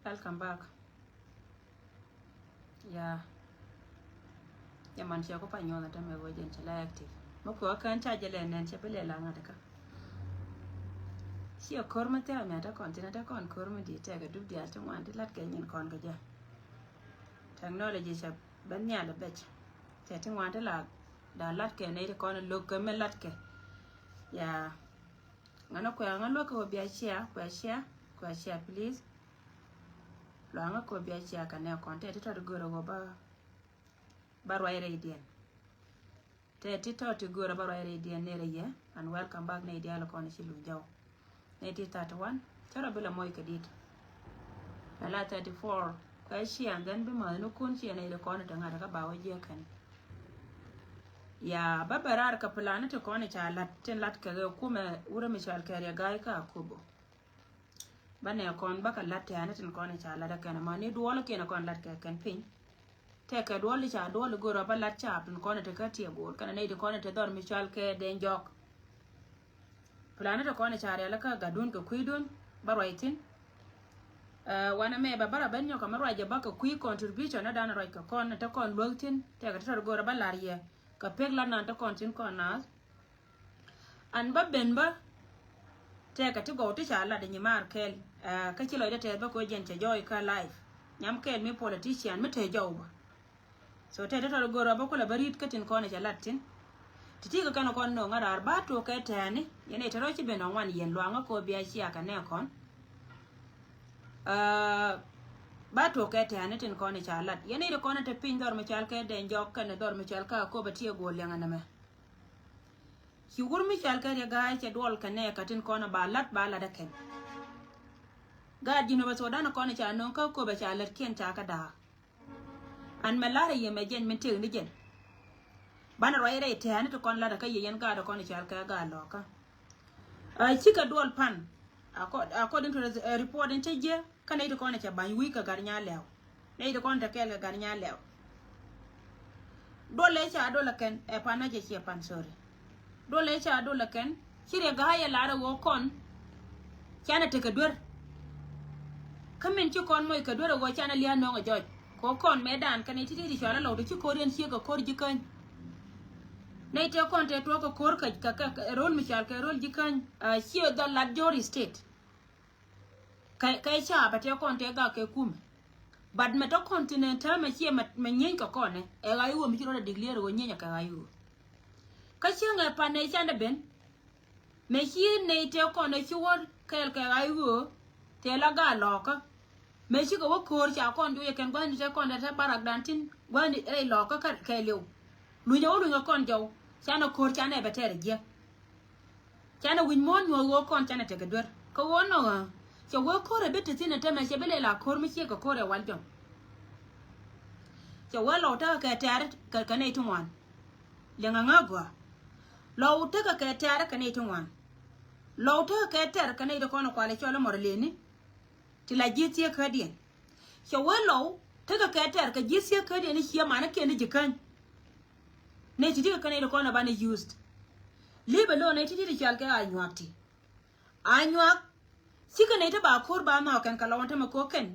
Welcome back. Yeah. Yaman siya ko pa nyo na tama go dyan sila active. Mako kan charge le nen siya pele lang ataka. Siya korma te ame ata kontina ta kon korma di te ga dub di ata wan di lat kenyin kon ga ja. Technology siya banya la bech. Te tin wan la da lat ke ne kon lo ke me lat ke. Ya. Ngana ko ngalo ko bi share please. Lo anga ko bi share kan ne kon te to go ro ba barway radian te tito to go barway radian ne ye and welcome back ne dia ko ne shilu jaw ne ti 31 tara bela moy kadit ala 34 ka shi and then be ma no kun shi ne ko ne tanga daga ba waje kan ya babarar ka plan to ko ne cha lat ten lat ka ko me wura mi shal kare ga ka kubo bane kon baka lat ya ne ten ko ne cha lat ka ne ma ne duwalo ke ne kon lat ka kan pin take a dolly cha dolly go rubber lat chap and corner to cut your board can I need a corner to dorm Michel care then jock planet a corner charaka gadun ka quidun barwaitin one a me babara benyo camera ya back a quick contribution na dana right a corner to con wilton take a to go rubber laria ka pegla nan to contin corners and babemba take a to go to chala de nyimar kel kachilo de te bako gente joy ka life nyam kel me politician me te job so te to go robo ko la barit katin ko ne jalatin titi ka kana kon no ngara arba to ka tani yene to rochi be no wan yen lwanga ko bia chi aka ne kon ba to ka tani tin ko ne jalat yene de ko ne te pin dor me chal ka den jok ka ne dor me chal ka ko ba tie go lenga na me ki gur mi chal ka ga che dol ka ne katin ko na ba lat da ken ga dino ba so dana ko ne cha no ka ko ba chalat ken ta ka da an melara ye mejen mentir ni jen bana roye re te ani to kon la da kay yen ga da kon chal ka ga loka chika dol pan according to the report in teje kana ito kon cha ban wi ka garnya lew ne ito kon ta kel ga garnya lew dole cha dole ken e pana je che pan sorry dole cha dole ken chire ga ya la wo kon kana te ka dur kamen ci kon moy ka dur wo chana liya no ga joj ko kon medan kan iti di shala lo ci ko ren ci ga kor jikan ne te kon te to ko kor ka rol mi shal ka rol jikan ci da la jori state kai cha ba te kon te ga ke kum bad me to continental me ci me nyen ka kon e ga yu mi ci ro da digliere wo nyenya ka ga yu ka ci nga pa ne chanda ben me ci ne te kon ci wo kel ka ga yu te la ga lo ka me shi go kor cha kon du ye ken gwan je kon da barak dantin gwan re lo ka ka lew lu nyaw lu kon jaw cha na kor cha ne betere je cha na win mon yo go kon cha na te gadwer ko wono cha wo kor be te tin ta me she bele la kor mi she ko kor e wal jom cha wo lo ta ka tar ka ne tunwan le nga ngagwa lo ta ka tar ka ne tunwan lo ta ka tar ka ne de kon ko le chola morleni ti la jitie ka dien so welo ta ka tar ka jitie ka dien shi ma na ke ni jikan ne ti ka ne ko na ba ne used libe lo ne ti ti chal ka anywakti anywak sika ne ta ba kor ba ma kan ka lawon ta ma ko ken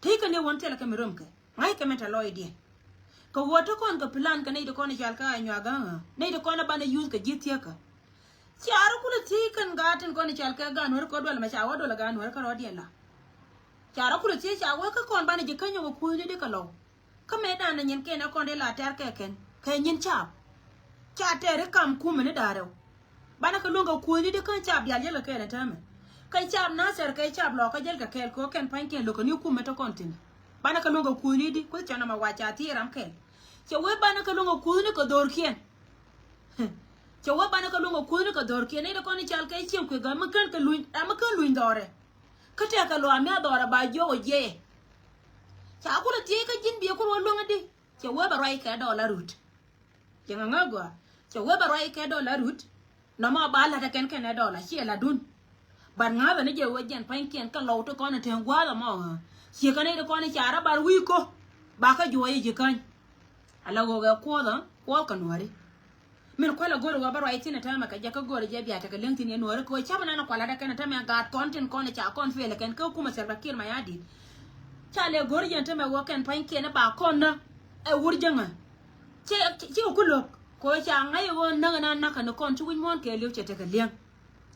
te ka ne won te la ka mi rom ka mai ka meta lo idea ka wota kon ka plan ka ne ko ne chal ka anywaga ne ko na ba ne use ka jitie ka ci aru kula ti kan gatin ko ne chal ka ga no ko dol ma cha wa dol ga no ka ro dien la cara kula ce cha wa ka kon bana jikan yo ku ni de ka lo ka me da na nyen ke na kon de la tar ke ken ke nyin cha tere kam ku me ne daro bana ka lunga ku ni de kan cha ya le ke na tame kai cha na ser kai cha lo ka jel ka kel ko ken pan ke lo ko ni ku me to kontin bana ka lunga ku ni di ku cha na ma wa cha ti ram ke che we bana ka lunga ku ni ko dor kien che we bana ka lunga ku ni ko dor kien ne de kon cha kai chi ku ga ma kan ka luin ama kan luin dore kata ka lo amia dora ba jo je cha kula tie ka jin bi ko lo ngadi che we ba rai ka $1 root che ngagwa che we ba rai ka $1 root no ma ba la ta ken ken $1 chi la dun ban nga ba ne je we jen pan ken ka lo to ko na ten gwa la mo chi ka ne ko ne cha ra ba wi ko ba ka jo ye jikan ala go ga ko ka nuari min ko la goro ba rai tina ta maka je ka goro je biya ta ka lintin ne nuari ko cha bana na kwala da kana ta me ga content ko ne cha kon fele ken ko kuma serba kir ma yadi chale gorjen te me woken panke na ba konna e wurjanga che ku lok ko cha ngai wo na kan kon chu mon ke liu che te ka liang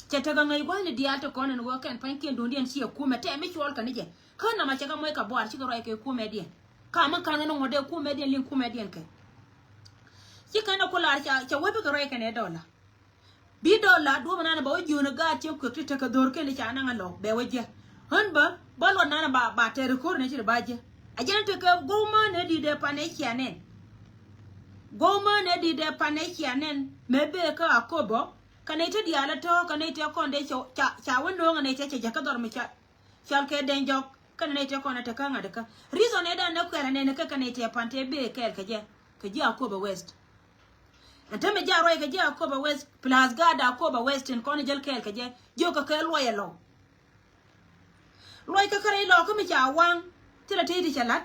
che te ga ngai wa ni dia to kon no woken panke ndo ndien si ku me te me chol kan je kana ma che ka moy ka bwar chi ko rai ke ku me dien ka man kan no ngode ku me dien lin ku me dien ke chi kana ko la cha webe ka rai kan e dola bi dola do banana ba wo na ga che ku te ka dor ke ni cha na ngalo be waje han ba balo nana ba te record ne chi ba je ajan te ka goma ne di de panekianen goma ne di de panekianen mebe ka akobo kanete di ala to kanete konde cha wono ngane che ka dor mi cha chal ke denjo kanete kona te ka ngade ka reason eda ne kwera ne ka kanete pante be ke je akobo west antame ja roy ke je akobo west plus gada akobo west en kone jel ke je jo ka loyelo loy ka kare lo ko mi cha wang tira tedi chalat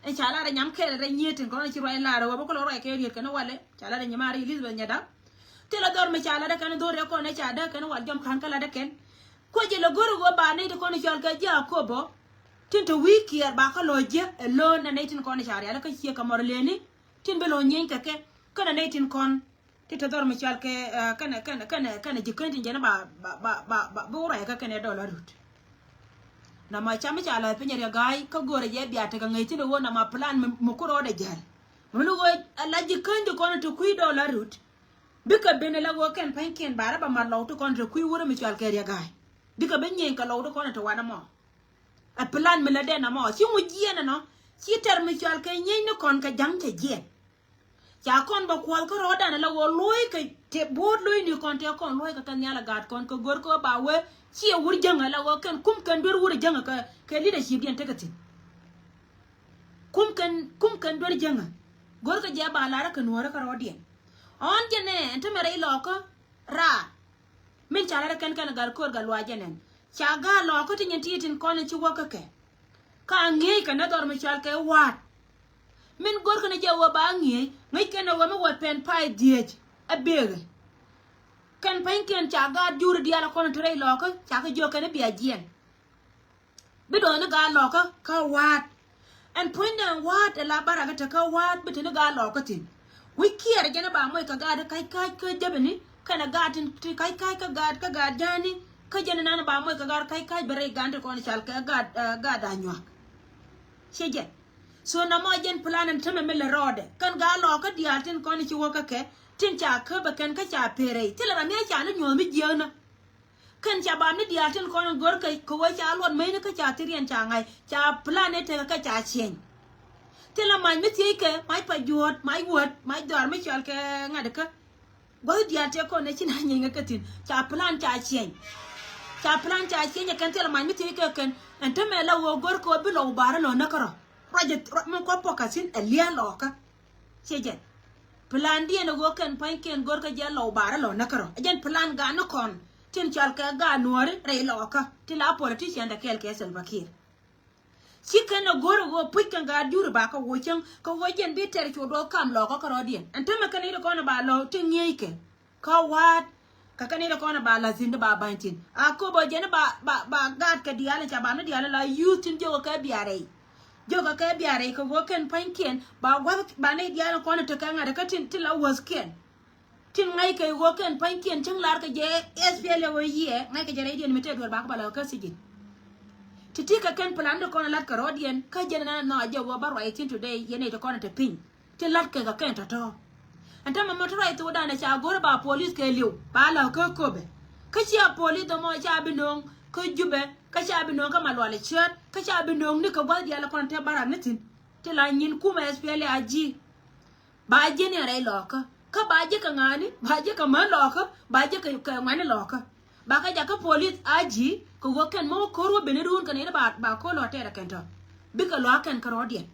e chala ra nyam kere re nyetin ko ci roy la ro ba ko roy ke riet kana wale chala ra nyamari Elizabeth nyada tila dor mi chala da kana dor ko ne cha da kana wal jom kan kala da ken ko je lo goro go ba ne ko ne chal ka ja ko bo tinto wiki ba ka lo je lo na ne tin ko ne chari ala ka ci ka mor leni tin be lo nyen ka ke kana ne tin kon tita dor mi chal ke kana jikantin jana ba bo ra ka kana dollar rut na ma chama chala pinya ya gai ka gore je biata ka ngai tino wona ma plan mo ko de jal mo go la jikandi kono to kui dollar root bika bene la go ken panken bara ba mar lawto kono to kui wora mi chal ke ya gai bika benyen ka lawto kono to wana mo a plan me la de na mo si mu jiena no si ter mi chal ke nyen no kon ka jang te je cha kon ba kwal ko roda na la go loy ke te bod loy ni kon te kon loy ka kan yala gat kon ko gor ko ba we ci wur janga la wo kan kum kan dor wur janga ka leadership din takati kum kan dor janga gor ka ja ba lara kan wora ka rodien on jene ente mere iloko ra min chala kan gal kor gal wajenen cha ga loko tin tin kon ci woka ke ka ngi kan dor mi chal ke wat min gor ka ne ja wo ba ngi kan wo mo wat pen pai diej abere kan panken cha ga jur dia la kon tre loko cha ga jo kan bia jien bido na ga loko ka wat and point and wat la baraga ta ka wat bido na ga loko tin wi kier jana ba moy ka ga da kai ka jabani kana ga tin kai ka ga jani ka jana na ba moy ka ga kai bare gande kon chal ka ga da nywa sheje so na mo jen plan en teme mele rode kan ga loko dia tin kon ci woka ke tin cha ka ba kan ka cha pere tila ra me cha no nyomi jiona kan cha ba ni dia tin kon gor ka ko wa cha lon me ne ka cha tirien cha ngai cha planet ka cha chen tila man mi ti ke mai pa jot mai wot mai dor mi chal ke ngade ka go dia te ko ne chin hanye nga katin cha plan cha chen kan tila man mi ti ke kan enta me la wo gor ko bi lo bara lo na karo project mo ko pokasin elia lo ka cheje plan dia no go kan panken gor ka ja lo bara lo na karo ajen plan ga no kon tin chal ka ga nuore re lo ka ti la politician da kel ke sel bakir chicken no gor go puikan ga dur ba ka wo chen ko wo jen bi ter cho do kam lo ka karo dien anta ma kan ida ko na ba lo tin yeke ka wat ka kan ida ko na ba la zinda ba bantin a ko bo jen ba gad ka diale cha ba na diale la youth jo ka biare joga ka biare ko go ken panken ba ne diale ko na to ka ngada ka tin la was ken tin ngai ke go ken panken chang lar ka je SPL wo ye ngai ka je radio mi te do ba ka la ka sijin titika ken plan do ko na lat ka rodien ka je na no je wo ba right today ye ne to ko na te pin ti lat ka ken to anta ma mo to right wo da na cha go ba police ke liu ba la ka ko be ka chi a police do mo cha bi non ko jube ka cha bi non ka malwale chat ka cha bi non ni ka ba dia la ko na te bara nitin ti la nyin kuma SPL aji ba je ne rai lo ka ba je ka ngani ba je ka ma lo ba je ka ngani lo ba ka ja ka police aji ko go ken mo ko ro bene run kan ina ba ko lo te ra ken to bi ka lo kan ka rodien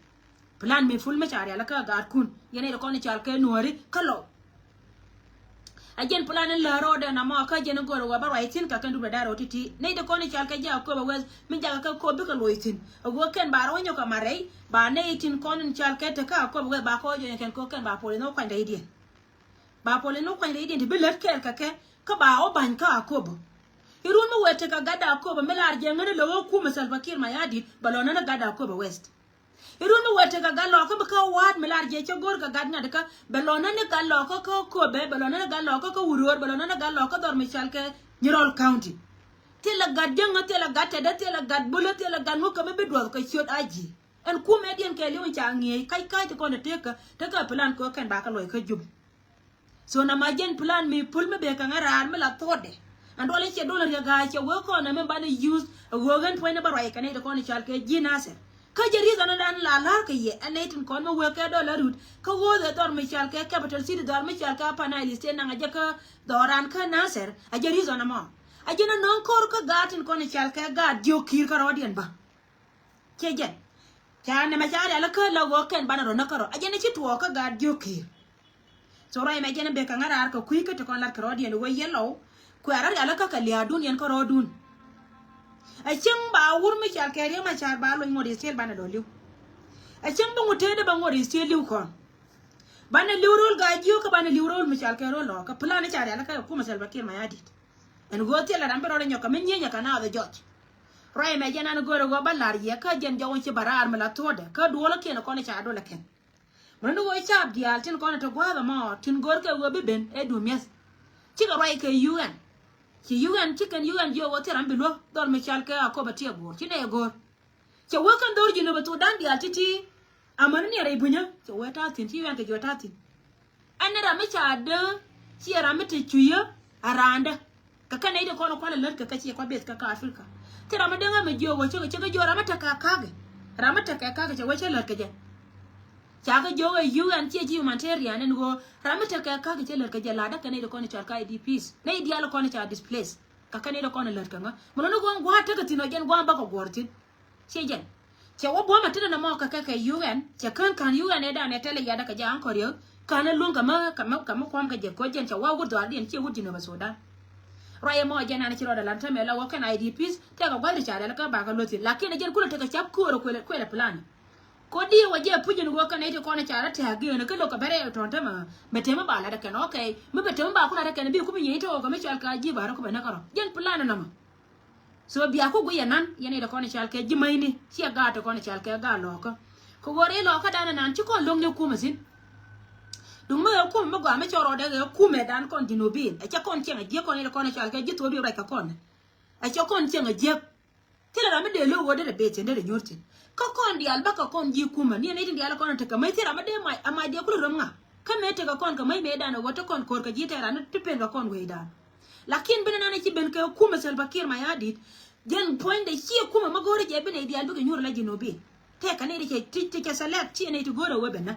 plan me ful me chari ala ka gar kun yene ko ni chal ke nuori ka lo ajen plan la rode na ma ka je ne go ro ba right ka kan du da ro titi ne de ko ni chal ka ja ko ba wes min ja ka ko bi ka lo itin go ken ba ro nyo ka mare ba ne itin ko ni chal ke te ka ko ba ko je ken ko ken ba poli no kwa ndai dien ba poli no kwa ndai dien bi let ka ba o ban ka ko bo irun mu wete ka gada ko ba melar je ngene lo ku masal bakir mayadi balona na gada ko ba west irun mu wete ka galo ko ka wad melar je cho gor ka gadna de ka balona ne galo ko be balona ne galo ko wuror balona ne galo ko dor michal ke Nyirol County tela gadjenga tela gateda tela gadbula tela ganu ka be do ko chot aji en ku medien ke liun changi kai ko ne teka plan ko kan ba ka loy ka jub so na majen plan mi pul me be ka ngaran me la tode and ole che dollar ya ga che wo ko na me ba ne use wogan point ba rai kan ne ko ne chal ke jinase ka jeri zana dan la ka ye anetin ko no wo ka dollar rut ka wo de dor me chal ke capital city dor me chal ka panel ste na ga ka doran ka naser a jeri zana mo a jena non kor ka gatin ko ne chal ka ga dio kir ka rodien ba che je chane ma chale ala ka la wo ken bana ro na karo a jena chi tuo ka ga dio kir so rai me jena be ka ngara ka kuike to kon la ka rodien wo yellow ku ara ala ka ka lia dun yen ka rodun a chang ba wur mi chal ke ma char ba lo ngori sel bana do liu a chang bu ngute de ba ngori sel liu ko bana liurol ga jiyo ka bana liurol mi chal ke ro lo ka plan chare ala ka ku ma sel bakir ma yadit en go tela ran pero nyoka men nyenya kana the judge rai me jena no go go balar ye ka jen jawon ci barar me la tode ka do la ken ko ne cha do la ken mo no go cha dial tin ko ne to gwa ma tin gor ke go be ben e du mes ci ga rai ke UN ci UN ci kan UN jo wote ran bilo dor me chal ke akoba tie gor ci ne gor ci wo kan dor jino be to dan dial titi amana ne rai bunya ci weta tin ci UN ke jota tin an ra me cha de ci ra me te chuya aranda ka kana ide kono kwala lar ka kace kwa bet ka Afrika tira madanga me jo wacho ga jo ramata ka kage ce wacho lar ka je chaga jo ga UN ce ji humanitarian ne go ramata ka kage ce lar ka je lada kana ide kono char ka IDPs ne ide ala kono cha displace ka kana ide kono lar ka nga mono go ngwa ta ka tino gen gwa ba ko gortin ce je ce wo bo matina na mo ka UN ce kan UN ne da ne tele ya da ka ja an koriyo kana lunga kama kwam ka je ko jen ce wa gudo adien ce wudi no ba soda raya mo jana na chiro da lanta me la wo kan IDPs te ga gwali cha da ka ba ka loti lakini jen kula te ka chap ko ro kwele plan ko di waje pujin go kan ite ko na cha ta ga ne ka lo ka bare to ta ma betema ba la da kan okay me betema ba kuna da kan bi ku bi yito ga me chal ka ji ba ro ko be na karo jen plan na ma so biya ko go yanan yana da ko na chal ka ji mai ni ci ga ta ko na chal ka ga lo ko gore lo ka da nan ci ko long ne ku masin dum me ko me go me choro de ku me dan kon dinobin e cha kon chenga je kon ile kon cha ga jito bi ra ka kon e cha kon chenga je tira me de lo wo de be tende de nyorti ka kon di alba ka kon ji kuma ni ne di ala kon ta ka me tira me de mai ama de ku ro nga ka me te ka kon ka mai me dan wo to kon kor ka ji tira na tipen ka kon we dan lakin bena na ci ben ka kuma sel bakir ma yadit jen point de ci kuma ma gore je bene di alba ga nyor la dinobin te ka ne de ci ci select ci ne ti gore we bena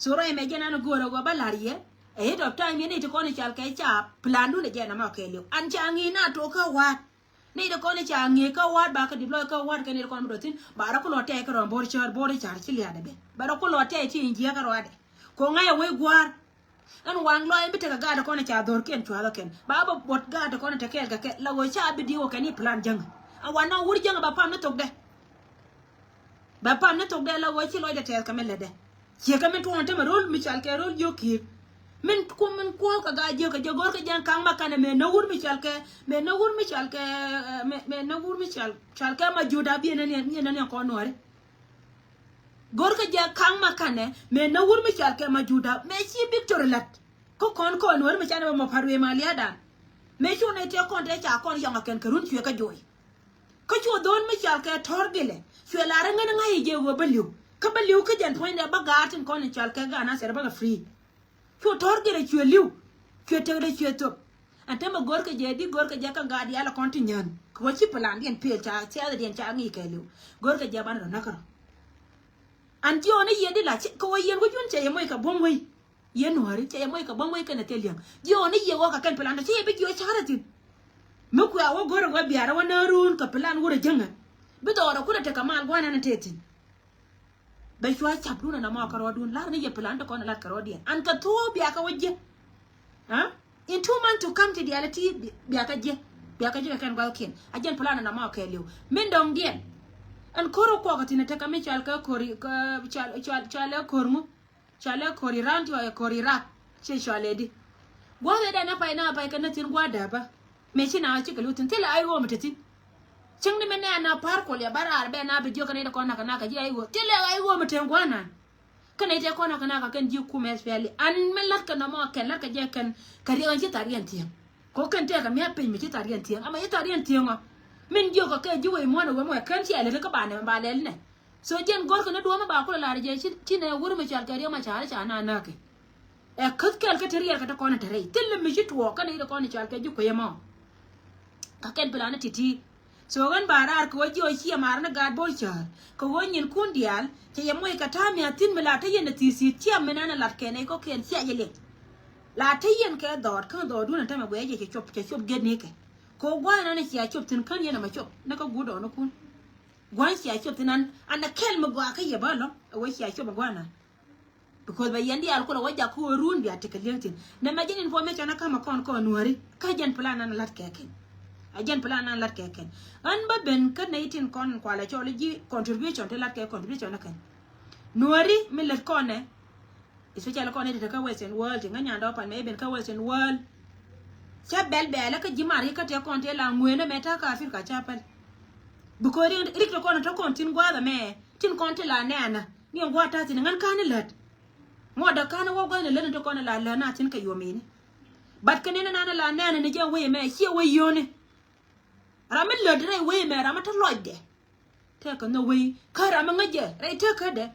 so rai me jena no goro go balarie ahead of time ne to kone chal kai cha plan du ne jena ma kelio an cha ngi na to ka wat ne to kone cha ngi ka wat ba ka deploy ka wat ka ne ko mo tin ba ra ko lote ka ron bor char chi liade be ba ra ko lote chi injia ka rode ko ngaya we gwar an wang lo en bite ka ga kone cha dor ken chwa ken ba ba bot ga kone te kel ka ke la wo cha bi diwo ka ni plan jang a wana wur jang ba pam na tok de la wo chi lo de tel ka mele de ye ka men to onte rol mi chal ke rol yo ki men ko ka ga je ka jogor ka jan kang makane me no wur mi chal ke me no wur mi chal ke ma juda bi ne ko nore gor ka ja kang makane me no wur mi chal ke ma juda me chi victor lat ko kon nore mi chane ma parwe malia da me chu ne te kon te cha kon yang ken karun chwe ka joy ko chu don mi chal ke torgele chwe la ranga nga je go baliu ka baliu ka jan point ba gatin kon chal ka ga na ser ba free ko torgere chwe liu chwe te de chwe to ante ma gor ka je di gor ka ja ka ga di ala kon tinyan ko chi plan den pe cha cha den cha ngi ke liu gor ka ja ban na karo an ti one ye di la ko yen ko jun che ye moy ka bom wei ye no hari che ye moy ka bom wei ka na teliang di one ye wo ka kan plan da che be ki o chara tin me ku ya wo gor go biara wa na run ka plan wo re janga be do ro ku da te ka mal gwana na tetin be shwa chapuna na ma ka rodun lar ne ye plan da kon la ka rodien an ka to biya ka wajje ha in 2 months to come to the reality biya ka je kan ga ken ajen plan na ma ka liu min dong dien an koro ko ka tin te ka me chal ka kori ka chal kormu chal kori ranti wa kori rak che chale di gwale da na pa ka na tin gwada ba me chi na chi kalutin tela ai wo mutatin ching ni mena na par ko ya bara be na video kan ida kona kana ka ji ai wo tela ai wo muten gwana kana ida kona kana ka kan ji ku mes feli an melat kana mo kan la ka je kan kari on ji tarian tiang ko kan te ka me pe mi ji tarian tiang ama ji tarian tiang min jo ka ke ji we mo na we mo kan ti ale ka ba le ne so jen gor kana do ma ba ko la je chi ne wur mi chal kari ma chal cha na ke e kat kal ka tariya ka ta kona tare tilla mi ji to kana ida kona chal ka ji ko yema ka ken plana titi so gan barar ko jo chi mar na gad bol char ko wonyin kundial che yemo ka ta mi atin mala ta yen ti si ti amena na lat kene ko ken sia yele la ta yen ke dor kan do duna ta ma gwe je ke chop ged ne ke ko gwa na ne sia chop tin kan yana ma chop na ka gudo no kun gwan sia chop tin an na kel ma gwa ka ye ba lo wo sia chop gwa na because ba yendi al ko waja ko rundi atikelentin na majin information na kama ko nuari ka jen plan na lat ke ken ajen plan na lat keken an ba ben kan na itin kon kwala chology contribution to lat ke contribution na kan nuari mi lat kone especially kone de ka western world nganya ndo pa me ben ka western world cha bel bel ka jimari ka te kon te la ngwena meta ka afrika chapel because rik to kon to kon tin gwa da me tin kon te la nana ni ngwa ta tin ngan kan lat mo da kan wo gwa ne len to kon la na tin ka yomini bat kan ne na la nana ne je we me chi we yone ramen lo dre we me ramata lodde te ko no we ka ram ngaje re te ka de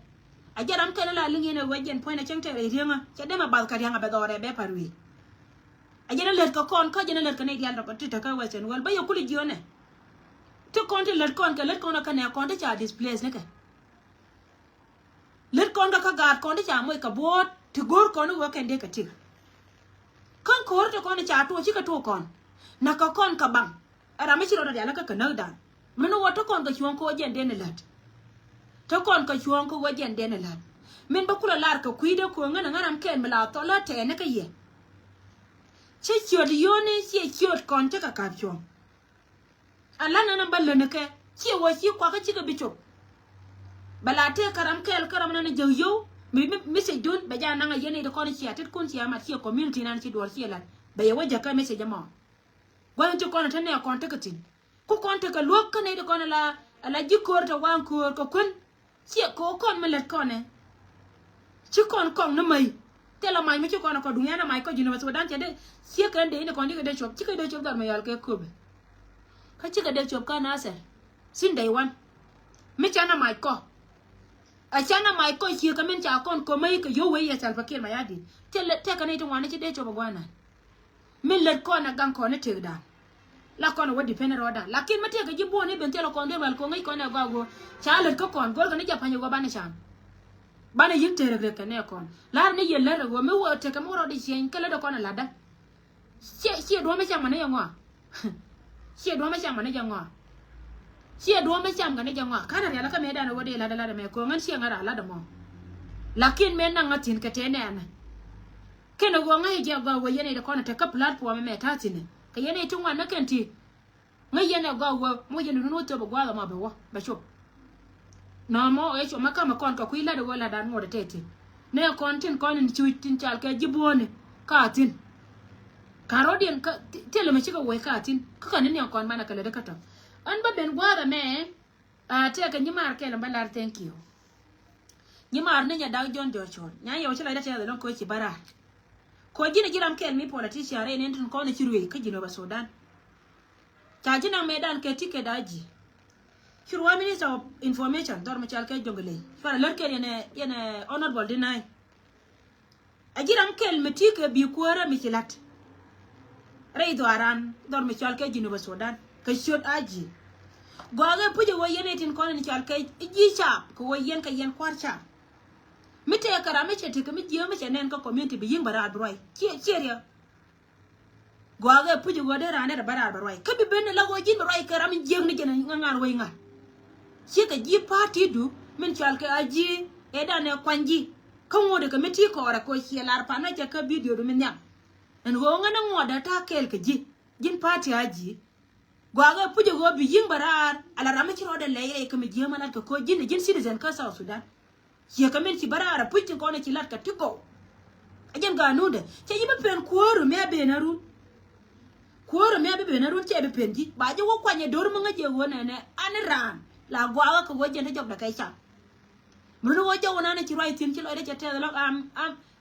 ajaram kala la lingi ne wajen point na changte re rianga che de ma bal ka rianga be dore be parwi ajana let ko kon ka jana let ka ne dial ko te ka wesen wal ba yo kuli jione te kon te let kon ka ne kon te cha displays ne ka let kon ka gar kon te cha moy ka bot te gor kon wo ken de ka tik kon ko te kon cha to chi ka to kon na ka kon ka bang ara me chiro da ka kana da meno wato kon ka chuon ko jen den lat to kon ka chuon ko jen den lat men ba kula lar ka kuide ko ngana ngaram ken mala to la te ne ka ye che chio di yone che chio kon te ka ka chuon ala na balle ne ke chi wo chi kwa ka chi ka bicho bala te karam kel karam na ne yo mi se dun be ja na nga yene de kon chi atit kun chi ama chi community nan chi dor chi la be ye waja ka message ma gwan to kono tane kon te katin ku kon te ka lok ka ne de kono la jikor to wan ko kun ci ko kon melet kone ci kon na mai te la mai mi ci kono ko dunya na mai ko jino so dan te de ci kan de ne kon de chop ci ka de chop dar ma yal ke ko be ka ci ka de chop ka na ser sin day wan mi chana mai ko a chana mai ko ci ka men cha kon ko mai ka yo we ya sal fakir ma yadi te ka ne to wan ci de chop gwana min let kona gan kona tegda la kona wadi pene roda lakin mate ga jibo ne bente la konde wal ko ngai kona gago cha let ko kon gol ga ne japanya go bana chan bana yin tere ga kane kon la ne yella go me wo te ka mo rodi chen kala da kona lada sie do me chama ne yangwa sie do me chama ne jangwa sie do me chama ga ne jangwa kana ya la ka me da na wadi lada me ko ngan sie ngara lada mo lakin me na ngatin ka tene ana kena go ngai je go wo yene de kona te ka platform me tatine ka yene tun wan nakenti ngai yene go wo mo yene no to bo gwa ma be wo ba shop no mo e cho maka ma kon ka kuila de wala dan mo de tete ne kon tin kon ni chu tin chal ka jibone ka tin karodien ka tele me chika we ka tin ka ne kon mana kala de kata an ba ben gwa me a te ka nyimar ke lamba lar thank you nyimar ne nya dag jon jochon nya yo chala da te da ko ci bara ko jina jiram kel mi politician re nen ko na chirwe ka jino ba Sudan ta jina medan ke tike daji chirwa minister of information dor ma chal ke jongale fara lor kel yene honorable deny a jiram kel mi tike bi ko ra mi chilat re do aran dor ma chal ke jino ba Sudan ka shot aji goga puje wo yene tin ko ni chal ke ji cha ko wo yen ka yen kwarcha mite karame che tike mi jiyo mi chenen ko community bi ying bara adroy cheria goga puje wo de rane da bara adroy ka bi ben la go jin roy karame jeng ni jenen ngar way nga che ka ji party du min chal ke aji e da ne kwanji ka ngode ka miti ko ora ko che lar pa na che ka video du min nyam en go nga na ngoda ta kel ke ji jin party aji goga puje go bi ying bara ala rame chi roda le ka mi jiyo manat ko jin citizen ka South Sudan ye kamen ci barara putin ko ne ci lat ka tiko ajen ga nude ci yiba pen koru me be naru kuoro me be na run che be penji ba je wo kwanye dor mo ngaje wo ne an ran la gwa ko wo je ne job da kai cha mun wo je wona ne ci roy tin ci lo de te lo am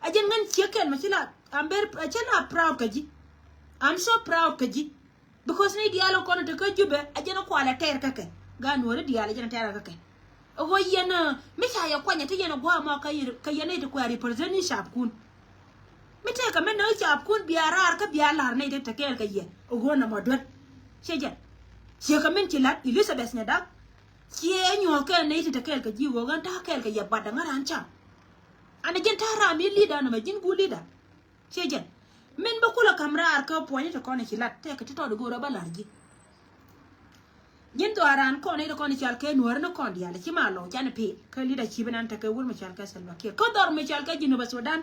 ajen ngan chicken ma ci la am ber chena proud kaji I'm so proud kaji because ni dialo kono te ko jube ajen ko ala ter kake ga no re dialo jena ter kake ogo yena mi cha ya kwanye te yena gwa ma ka yena te ko represent ni sharp kun mi te ka men no sharp kun biarar ka bialar ne te kel ka ye ogo na modot cheje che ka men tilat Elizabeth ne dak che nyo ka ne te kel ka ji wo gan ta kel ka ye bada ngaran cha ana jen ta ra mi leader na ma jin gu leader cheje men ba kula kamra ar ka poine te ko ne tilat te ka to do go ba larji jen to aran ko ne ko ne chal ke nuor no kon dia le chi ma lo jan pe ka leader chi banan ta ka wul ma chal ka salwa ke ko dor me chal ka jinu ba Sudan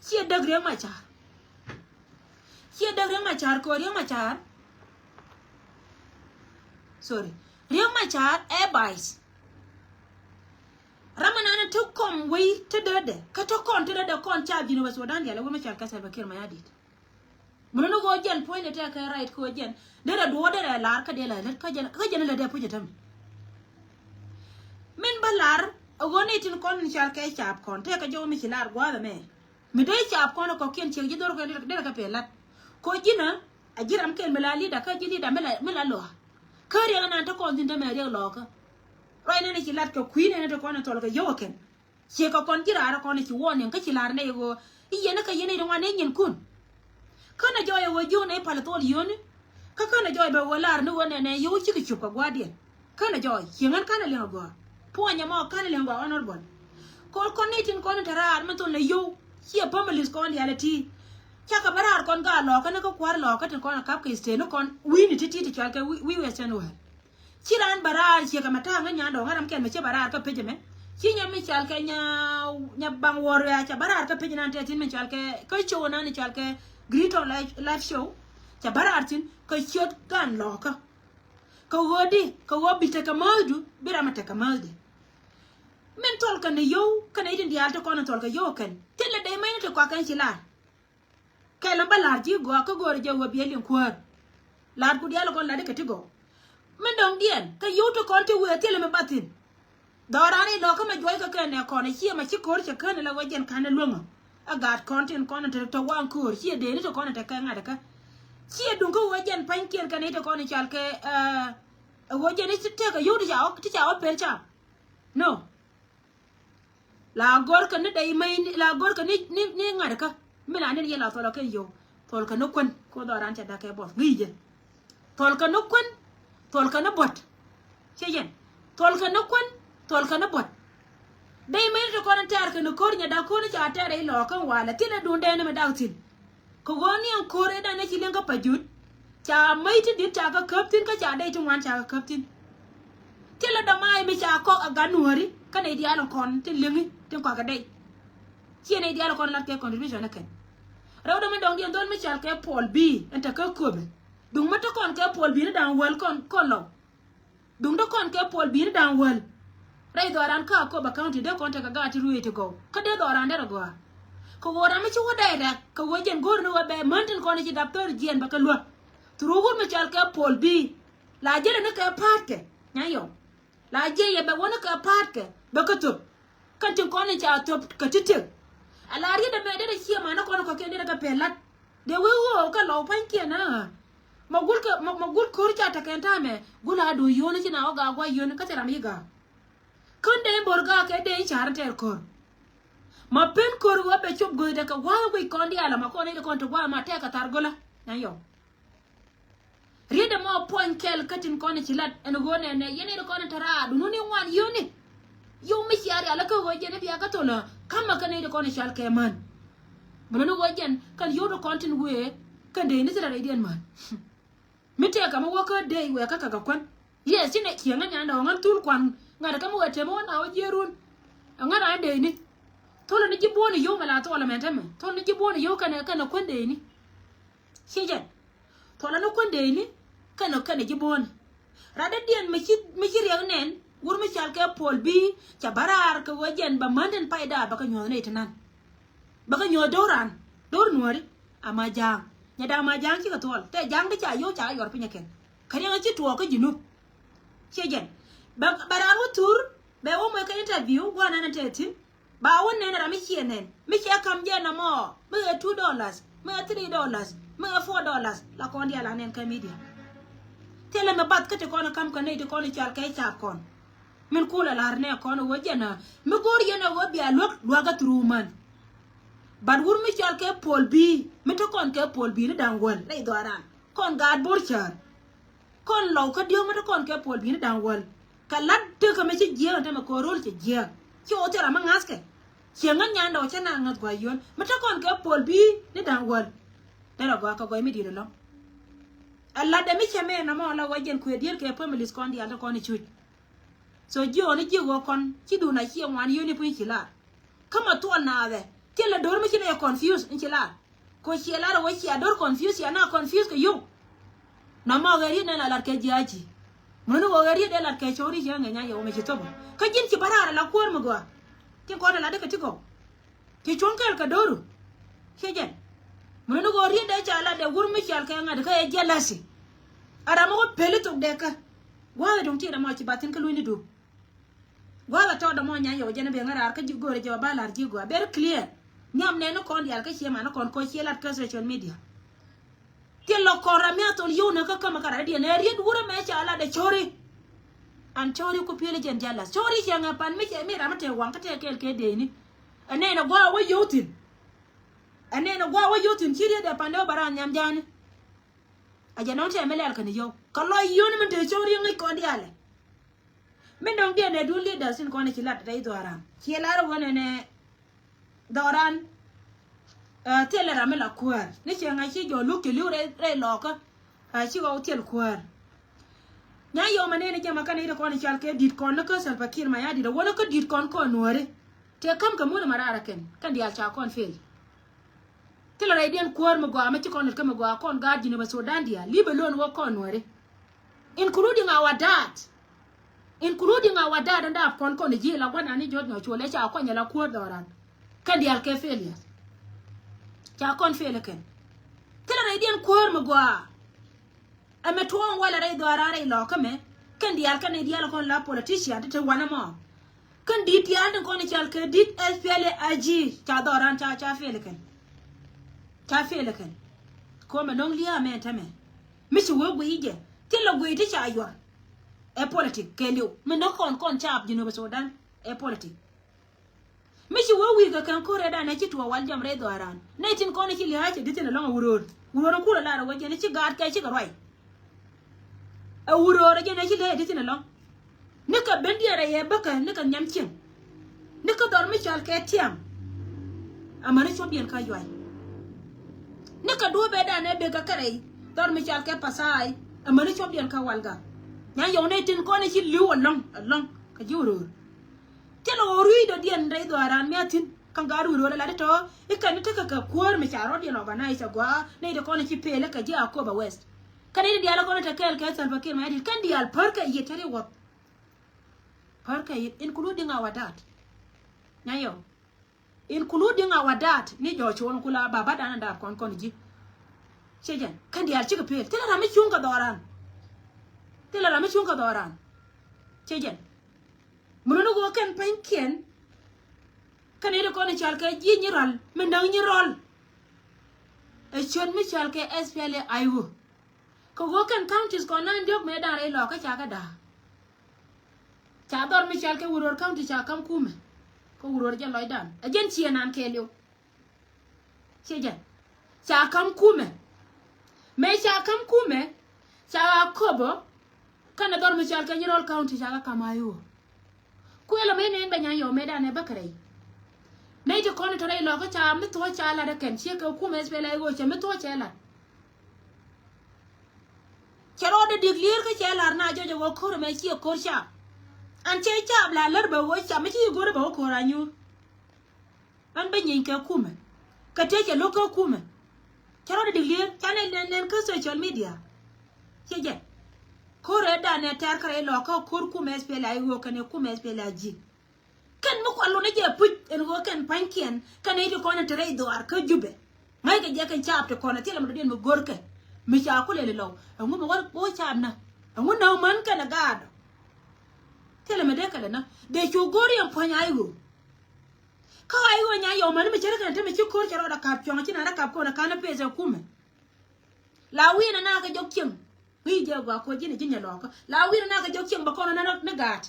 chi dagre ma cha chi dagre ma char ko ri ma char sorry ri ma char e bais ramanana to kom we to dode ka to kon to dode kon cha jinu ba Sudan dia le wul ma chal ka salwa ke ma yadit muno go jen point ta ka right ko jen dera do dera lar ka de la ka jen la de puje tam men balar go ne tin kon chal ka chap kon te ka jo mi chilar gwa me mi dai chap kon ko ken che ji dor ko dera ka pelat ko jina ajiram ken melali da ka jini da mela lo ka ri na ta kon din da me ri lo ka roi ne chilat ko queen ne to kon to ka yo ken che ko kon jira ra kon chi won ka chilar ne go iyena ka yene do wane nyin kun kana joy wo ju ne pala tol yoni ka kana joy be wolar no wona ne yo chi ki chupa gwadien kana joy yengan kana le go po nya mo kana le go honorable ko connecting kon tara ma to le yo chi families kon ya le ti cha ka barar kon ga lo kana ko kwar lo ka tin kon kap ke ste no kon wini ti cha ka wi western wa chi ran barar chi ka mata nga nya do ngaram ken me che barar ka peje me chi nya mi chal ka nya bang wor ya cha barar ka peje nan te tin me chal ke ko cho na ni chal ke Greet on live show cha baratin ko shot kan loka ko wodi ko wobita ka maudu bira mata ka maudu men tol kan yo kan idin di alto kon tol ka yo kan tele dai mai to kwa kan sila kala balar ji go ko gor je wobi elin kwar lar ku dialo kon la de katigo men dong dien ka yo to kon te we tele me batin dorani loka me joy ka kan ne kon chi ma chi kor cha kan la wajen kan lumo agat content kon to wan kur chi de ni to kon ta kan ngada ka chi dun ko wajen pankier kan ito kon chal ke wajen ni te ka yo ti ja o pel cha no la gor kan dai mai la gor kan ni ngada ka mena ne yela to la ke yo tol ka no kon ko do ran cha da ke bot ngije tol ka no kon tol ka no bot chi jen tol ka no kon tol ka no bot dai mai to kon tar ka no kor nya da ko ni cha tare lo kan wala tile dun de ne me dawtin ko goni an kore da ne chilen ka pajut cha mai ti dit cha ka kaptin ka cha dai tun wan cha ka kaptin tile da mai mi cha ko aga nuori ka ne dia lo kon tin lingi tin kwa ka dai chi ne dia lo kon la ke contribution na ken raw da me dong di don mi cha ke Paul B enta ka kobe dung ma to kon ke Paul B ni dan wel kon lo dung do kon ke Paul B ni dan wel rai do ran ka ko ba county de kon ta ka ga ti ruwe to go ka de do ran de go ko wora mi ci woday rek ko wojen gor no be mantin ko ni ci docteur jien ba ka lo trugur mi chal ka Paul B la jele ne ka patke nya yo la je ye be wona ka patke ba ka top kan tin ko ni cha top ka tite ala ri de be de ci ma na ko ko ke de ka pelat de we wo ka lo pan ke na magul ko ri cha ta kan ta me gula do yo ni ci na o ga gwa yo ni ka tera mi ga kan de borga ke de char ter ko ma pen kor wa be chop go de ka wa go kon di ala ma ko ne kon to wa ma te ka targola na yo rede mo point kel katin kon ci lat en go ne yene ko ne tara du no ni wan yo ni yo mi ci ari ala ko go je ne biya ka to la kama ka ne ko ne chal ke man mo no go jen kan yo do kontin we kan de ni tara redian man mi te ka mo wa ka de we ka ka kon yes ne ki nga nya ndo ngan tul kwan ngada ka mo te mo na o jerun ngada de ni tolo ni jiboni yo mala to wala mentame tolo ni jiboni yo kana kwende ni shije tolo no kwende ni kana jiboni rada dien mi ci rew nen wur mi chal ke Paul B cha barar ka wajen ba manden paida ba ka nyone tanan ba ka nyo doran dor nuori ama jang nya da ma jang chi ka tol te jang de cha yo cha yor pinya ken kari nga chi tuo ka jinu chejen bara wo tur be wo mo ka interview gwa na te tin ba won ne na mi chienen mi che kam je na mo me $2 me $3 me $4 la kon dia la nen ka media tele me bat ka te kono kam ka ne te kono chal kai cha kon min kula la ne kono wo jena me gor yena wo bia lok ga truman bad wur mi chal ke pol bi mi to kon ke pol bi ni dangwal lay doran kon gad borchar kon law ka dio mi to kon ke pol bi ni dangwal ka lat te ka me chi je ta me ko rol chi je chi o tera ma ngaske chi ngan nya ndo cha na ngat gwa yon mi to kon ke pol bi ni dangwal dara gwa ka goy mi di lo alla de mi cheme na mo la wajen ku dir ke families kon di alto kon ni chu so ji oni ji go kon chi du na chi wan yoni pu chi la kama to na ave tela dor mi chine confuse in chila ko chila ro chi ador confuse ya na confuse ko yo na ma gari na la ke jaji mono go gari de la ke chori je nganya yo me chitobo ka jin ci barara la kor mo go tin ko la de ka tiko ki chonkel ka doru chejen mono go ri de chala de gur mi chal ka ngad ka e jelasi ara mo pele to de ka wa dum ti da ma ci batin ka lu ni do wa to da mo nya yo je na be ngara ka ji gore je ba lar ji go ber clear nyam ne no kon yal ka chema no kon ko chelat ka social media ke lo kora mi atol yo na ka kama kara di ne ri dura me chala de chori an chori ko pele jen jalla chori che nga pan mi che mi ra mate wan ka te kel ke de ni ane na gwa wa yotin ane na gwa wa yotin chiri de pan do bara nyam jan aja non te melel kan yo ka lo yo ni me de chori ngi ko di ale men dong dia ne du leader sin ko ne chilat dai doran chielaro wona ne doran tele ra me la kuar ni chenga chi jo lu ke lu re lo ka chi go tel kuar nya yo mane ne jama kan ida ko ne chal ke dit kon na ka sal fakir ma ya di wona ka dit kon ko nuore te kam ka mu na marara ken kan dia cha kon fel tele ra den kuar mo go ama chi kon ka mo go kon ga jini ba Sudan dia libe lon wo kon nuore including our dad and that kon kon ji la wana ni jod no chole cha kon ya la kuar doran kan dia ke fel ya cha kon fel ken tele ra den kuar mo go ame tuon wala ray do arare lo kame kan dial kan dial kon la politician te wana mo kan di tian kon chal ke dit SPL aji cha doran cha feleken ko me non liya me tame mi su wo gwe te lo gwe te cha yo e politic ke liu me no kon cha ab jino Sudan e politic mi su wo wi ga kan ko reda na ci to wal jam re do aran ne tin kon ci liya ci ditene lo wuror ko la ra wo je ci gad kai ci ga roi a wuro ra je na ci le ditene lo ne ka bendiara ye baka ne ka nyam cin ne ka dor mi chal ke tiam amana cho bien ka yoy ne ka do be da ne be ka kare dor mi chal ke pasai amana cho bien ka walga nya yo ne tin ko ne ci liwo long ka juro te lo rui do dien dai do aran mi atin kan ga ruro la de to e kan ne ka kuor mi charo dien organize gwa ne de ko ne ci pele ka ji akoba west kan ne dialo ko ne ta kel ke sal fakir ma kan dial parka ye tare wa parka ye including our dad nyayo including our dad ni jo chon kula baba dana da kon ji chejen kan dial ci ka pel tele ra mi chunga doran chejen muno go kan pankien kan ide ko ne chal ka ji nyiral men dang nyirol e chon mi chal ke SPL ayu ko go kan counties ko nan jog me da re lo ka cha ka da cha dor mi chal ke wuror county cha kam kume ko wuror je loy dan ajen chi nan ke liu chejen cha kam kume me cha kam kume cha kobo kan dor mi chal ke nyirol county cha ka kamayo ko elo me ne banya yo me da ne bakare ne je ko ne tore lo ka cha mi to cha la da ken che ko kume SPL ayu che mi to cha la chero de diglir ka che lar na jo go khor me chi ko sha an che cha bla lar ba wo cha me chi go ba ko ranyu an be nyin ka kume ka te che lo ko kume chero de diglir cha ne ka social media che je ko re da ne tar kare lo ko kur kume SPL ayu ka ne kume SPL aji kan mo ko lo ne je put en go kan pankien kan e ko ne tere do ar ka jube ngai ke je kan chap to kona tela mo den mo gorke mi cha ko le lo ngu mo war bo chap na ngu na man kana gado tela me de kala na de chu gori en ponya ayo ka ayo nya yo man me chere kan te me chi ko chero da kap chonga chi na da kap ko na kana peze kume la wi na ka jokim wi je gwa ko jini jinya lo ko la wi na ka jokim ba kono na gat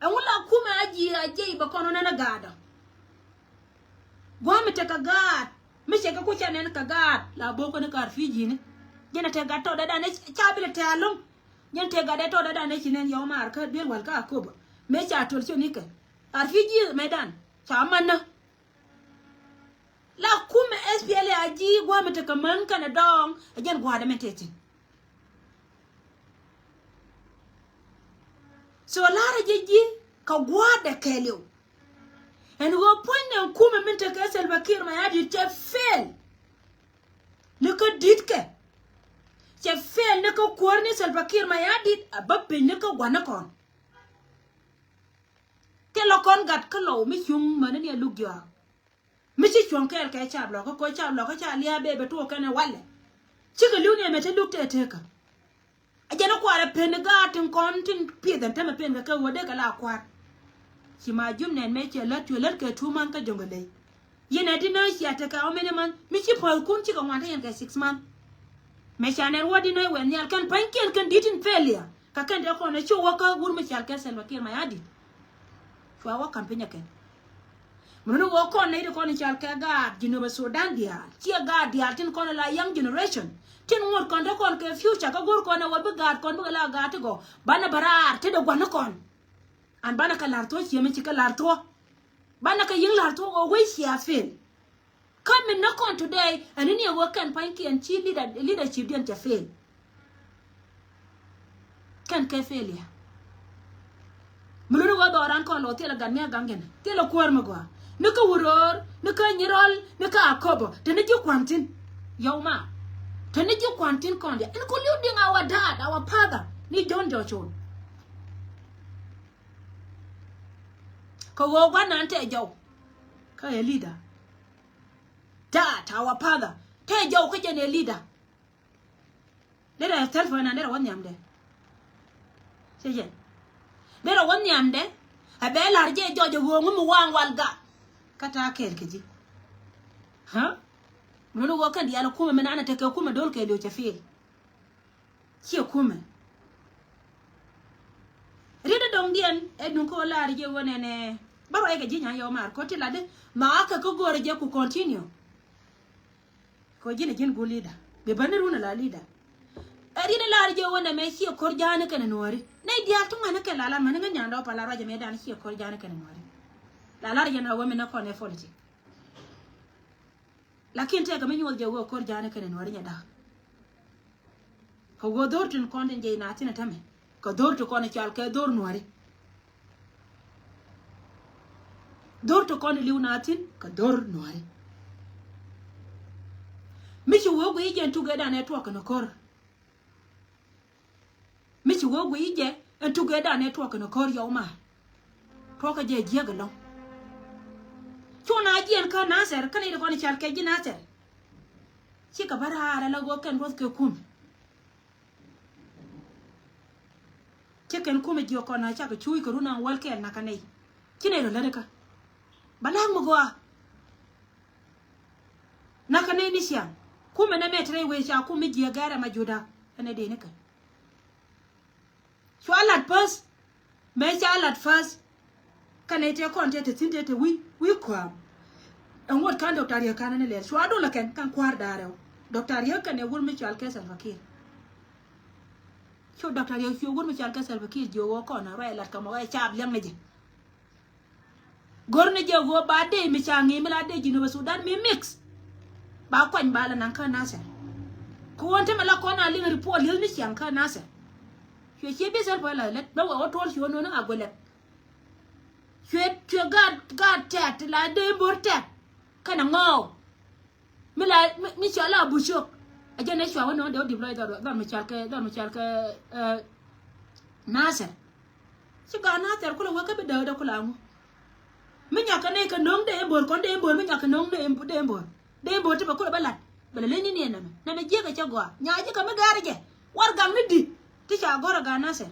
ngu la kume aje ba kono na gado gwa me te ka gat me che ka ku cha ne ka gat la bo ko ne kar fiji ne jena te gato da ne cha bi te alum nyen te ga to da ne chinen yo mar ka bir wal ka ko me cha tol choni ka ar fiji medan cha manna la kume SPL aji gwa me te ka man kana dong ajen gwa da metete so la ra jeji ka gwa da kelio en go ponne kume min te ka Salva Kiir ma yadi te fel ne ko ditke che fel ne ko korni Salva Kiir ma yadi ababbe ne ko gwana kon te lo kon gat ko lo mi chung man ne lu gya mi chi chung kel ka cha lo ko cha lo ko cha lia be be to kana wale chi ga lu ne me te lu te ka ajana ko ara pen ga tin kon tin pi dan te me pen ka wode ka la kwat si ma jum nen me che la tu la ke tu man ka jongole yene dina shi ataka o mene man mi chi pol kun chi ko ngata yen ka 6 man me chane wodi no wen yal kan panken kan ditin failure ka kan de ko na chu waka gur me chal ka Salva Kiir ma yadi wa wa campaign ken munu wo ko ne ko ni chal ka ga Jinoba Sudan dia chi ga dia tin ko la young generation tin ngot kon de kon ke future ka gur ko na wa be ga kon be la ga to go bana barar te de gwana kon an bana ka larto chi me chi ka larto bana ka yin larto o we shi afel come in knock on today and in your work and panky and chi leadership didn't fail kan ka failure mulunu wa doran ko lo tela ganne gangen tela kuwar magwa nuka wuror nuka nyirol nuka akobo tene ji kwantin yawma tene ji kwantin kondia including our dad our father ni John Joshua ko wo gwana ante jaw ka ya leader dad our father te jaw ko jene leader dera telephone na dera wonyamde seje dera wonyamde abela arje jojo wo mu wang walga kata kel keji ha munu wo kan diala kuma mena ana take kuma dol ke do chafi ci kuma rida dong dien edun ko la arje wonene baro ege jinya yo mar ko tilade ma aka ko gore je ku continue ko jine jin go leader be baniru na la leader rida la arje wona me ci ko jana kan nori nay dia tuma na kan la man nga nyando pala raje me dan ci ko jana kan nori la arje na wo me na ko ne politique lakini te ga me nyol je wo ko jana kan nori nyada ko go dortun konde je na tina tame ko dortu ko ne chal ke dor nori dortu ko ne liunatin ka dor nori michi wo go ije together network no kor michi wo go ije together network no kor yo ma to ka je ga lo chuna jien ka naser kan ide ko ne chal ke ji naser chi ka bara la go kan ros ke kum ken kuma jiyo ko na chaka chui ko runa walke na kanai kine ro ladaka balang mo go na kanai ni siya kuma na metre we sha kuma jiya gara majuda ana de nika so alat pas me sha alat fas kanai te kon te tinte te wi kwa an what kan doctor ya kana ne le so ado la kan kwar daro doctor ya kan e wul mi chal ke Salva Kiir cho doctor yo yo gur mi chal ka Salva Kiir jo wo ko na ra lat ka mo wa chab lem ne je gor ne je go ba de mi changi mi la de Jinoba Sudan mi mix ba kwan ba la nan ka nasa ko wonte mala ko na ling report hil ni chang ka nasa che che be sel ba la let ba wo tol shi wono na agole che ga tet la de bor tet kana ngo mi chala bu shok aja ne shwa wono de deploy do mi chal ke nasa ci ga nasa ko lo ka be do ko la mu mi nya ka ne ka nong de bor kon de bor mi nya ka nong de bor de boti ba ko balat bala le ni na me je ga chagwa nya je ka me garje war gam ni di ti cha gora ga nase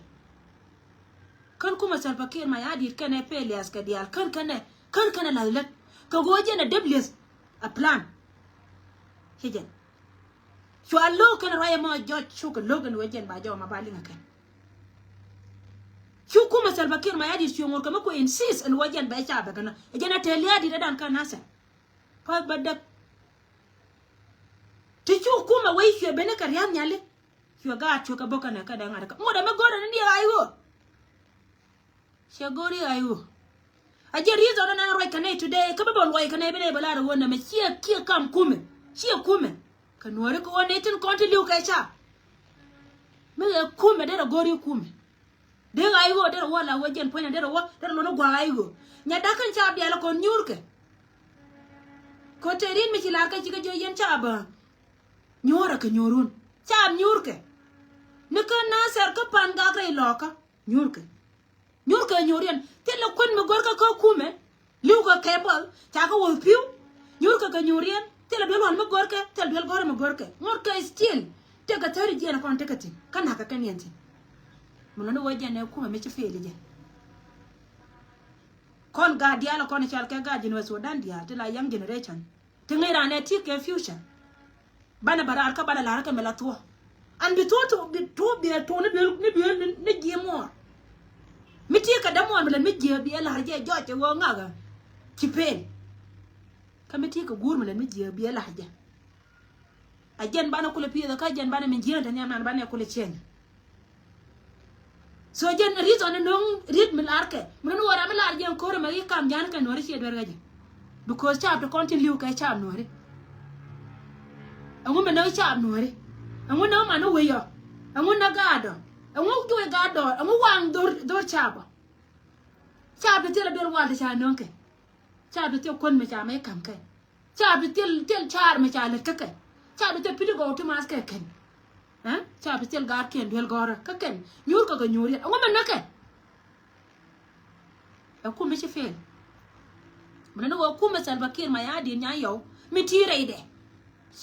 kan kuma Salva Kiir ma ya dir kan Pelias ka dial kan la let ka goje na W's a plan hijen so allo kan raya ma jot shu ka logan wajen ba jaw ma balin kan shu kuma Salva Kiir ma ya dir shi ngor kama ko insist an wajen ba cha ba kana ejana telia di dan kan nasa pa badda ti shu kuma wai shi bene kar yam nyale shi ga chu ka boka na ka da ngara ka mo da me gora ni ayo shagori ayo aje rizo na roi kanai today ka ba loi kanai bene bala da wona me kia kam kume ka nore ko wona tin konti liu kai cha me kume da gori kume de ayo da wala wajen ponya da wa da lo no gwa ayo nya da kan cha biala kon nyurke ko terin mi kilar ka jiga jo yen cha ba nyora ka nyorun cha nyurke ne ka na ser ka panga ka iloka nyurke nyorian tela kon me gorka ko kume liu ka kebal ta ka wo piu nyurka ka nyorian tela belwan me gorka tel bel gore me gorka ngorka still te ka tari jena kon te kati kana ka kan yente mun no waje ne kuma me ci fele je kon ga diala kon chal ka ga jin waso dan dia tela young generation te ngira ne ti ke future bana bara ka bana la ka me la to an bi to ne gemo miti ka damo an mi je bi la je jote wo ngaga ci pen ka miti ka gurmu la mi je bi la je ajen bana kula pieda ka jen bana min jina tanya man bana kula chen so jen reason no rit mil arke mun wara mil arjen ko ma yi kam jan ka no ri dor gaje because chap to continue ka chap no ri angu me no chap no ri angu no ma no we yo angu na gado angu do gado angu wang dor chapa chapa tela dor walta cha nonke chapa te kon me cha me kam kai chapa tel char me cha le kake chapa te pidi go to mas kai ken ha chapa tel gar ken del gora ka ken nyur ka nyuri angu man nake aku me che fel mun no ku me Salva Kiir ma ya di nya yo mi tire ide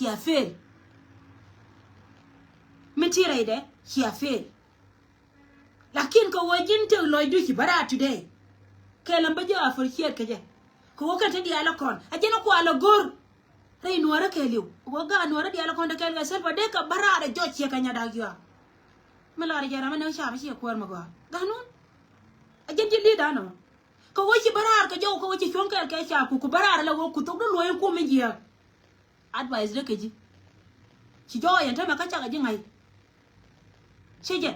ya fel mi tire ide ya fel lakin ko wajin te loy du ci bara today kelam ba ja for xiet ke je ko ka te di ala kon ajena ko ala gor tay nuara ke liw ko ga nuara di ala kon de kel ga Salva de ka bara da joj ci ka nya da gyo mala ra jara man sha ba ci ko ma go ga non ajen ji li da no ko wo ci bara ka jo ko wo ci chon ka ke sha ku bara la wo ku to do loy ko me ji advice de ke ji ci jo yan ta ma ka cha ga ji ngai sheje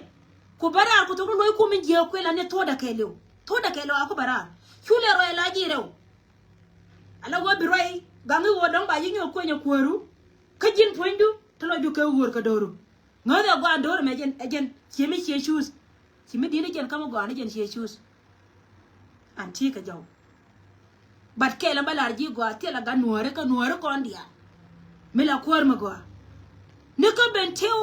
ku bara ku to loy ku min je ko la ne to da kelo aku bara chule ro la jiro ala go bi roi gangi wo dong ba yinyo ko nya koru ka jin poindu to lo du ka wor ka doru ngada go andor me jen chimi che shoes chimi dine jen kama go ane jen che shoes anti ka jaw bat kela balar ji go atela ga nuore ko ndia mila kor ma go ne ko benteu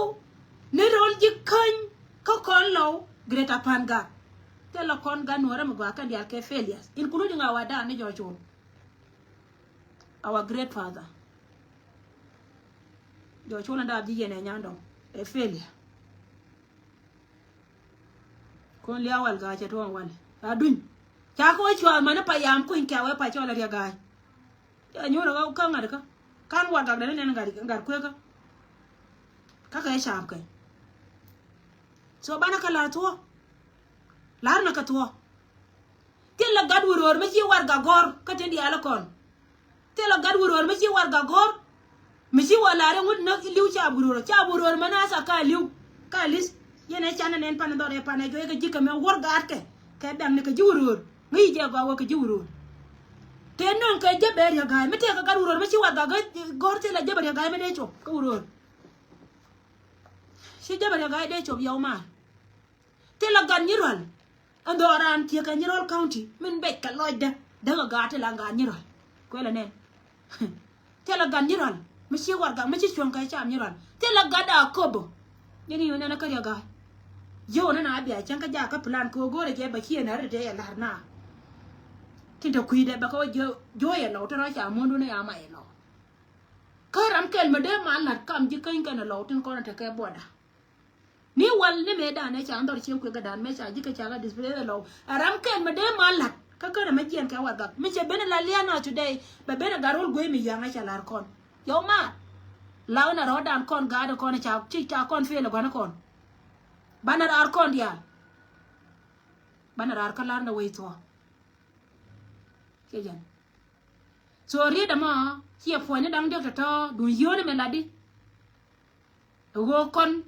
ne rol ji kan ko kon lo Greta Panga tela kon ga nuore ma go kan dia ke failures including our dad ne George our great father George na da bi yene nyando e failure kon liya wal ga che to wal adun cha ko chwa mana pa yam ko inka we pa chola ria ga ya nyoro ga kan ngada ka kan wa ga ne ngari ngar ko ka ka sha ka so bana kala to lar na ka to tela gad wuror ma ci war ga gor ka te di ala kon tela gad wuror ma ci war ga gor mi ci wala re ngud no liu cha buror mana sa ka liu ka lis yene chana nen pan do re pan jo ga jika me wor ga atke ka dam ne ka jiwuror ngi je ga wo ka jiwuror te non ka je ber ya ga me te ka gad wuror ma ci war ga gor tela je ber ya ga me de cho ka wuror si je ber ya ga de cho yaw ma tela gan nyirol andoran tie ka nyirol county min be ka lojda daga ga tela ga nyirol ko la nen tela gan nyirol mi ci war ga mi ci chon kai cham nyirol tela ga da kobo ni yo na ka ya ga yo na biya can ka ja ka plan ko gore ke baki na rede ya larna tinda kuide ba ko jo ya no to na cha mundu na ya mai no karam kel mede malat kam ji kan kan lo tin ko na te ke boda ni wal ni me da ne cha ndor chi ku ga dan me cha ji ka cha ga display lo aram kel mede malat ka ka ma jien ka wa ga me che bena la liana today be bena garol go mi yanga cha lar kon yo ma law na rodan kon ga da kon cha chi cha kon fe le gona kon banar ar kon dia banar ar ka lar na we to ke jan so ri da ma chia phôi nó đang đeo to đuổi dứa này mày là đi gô con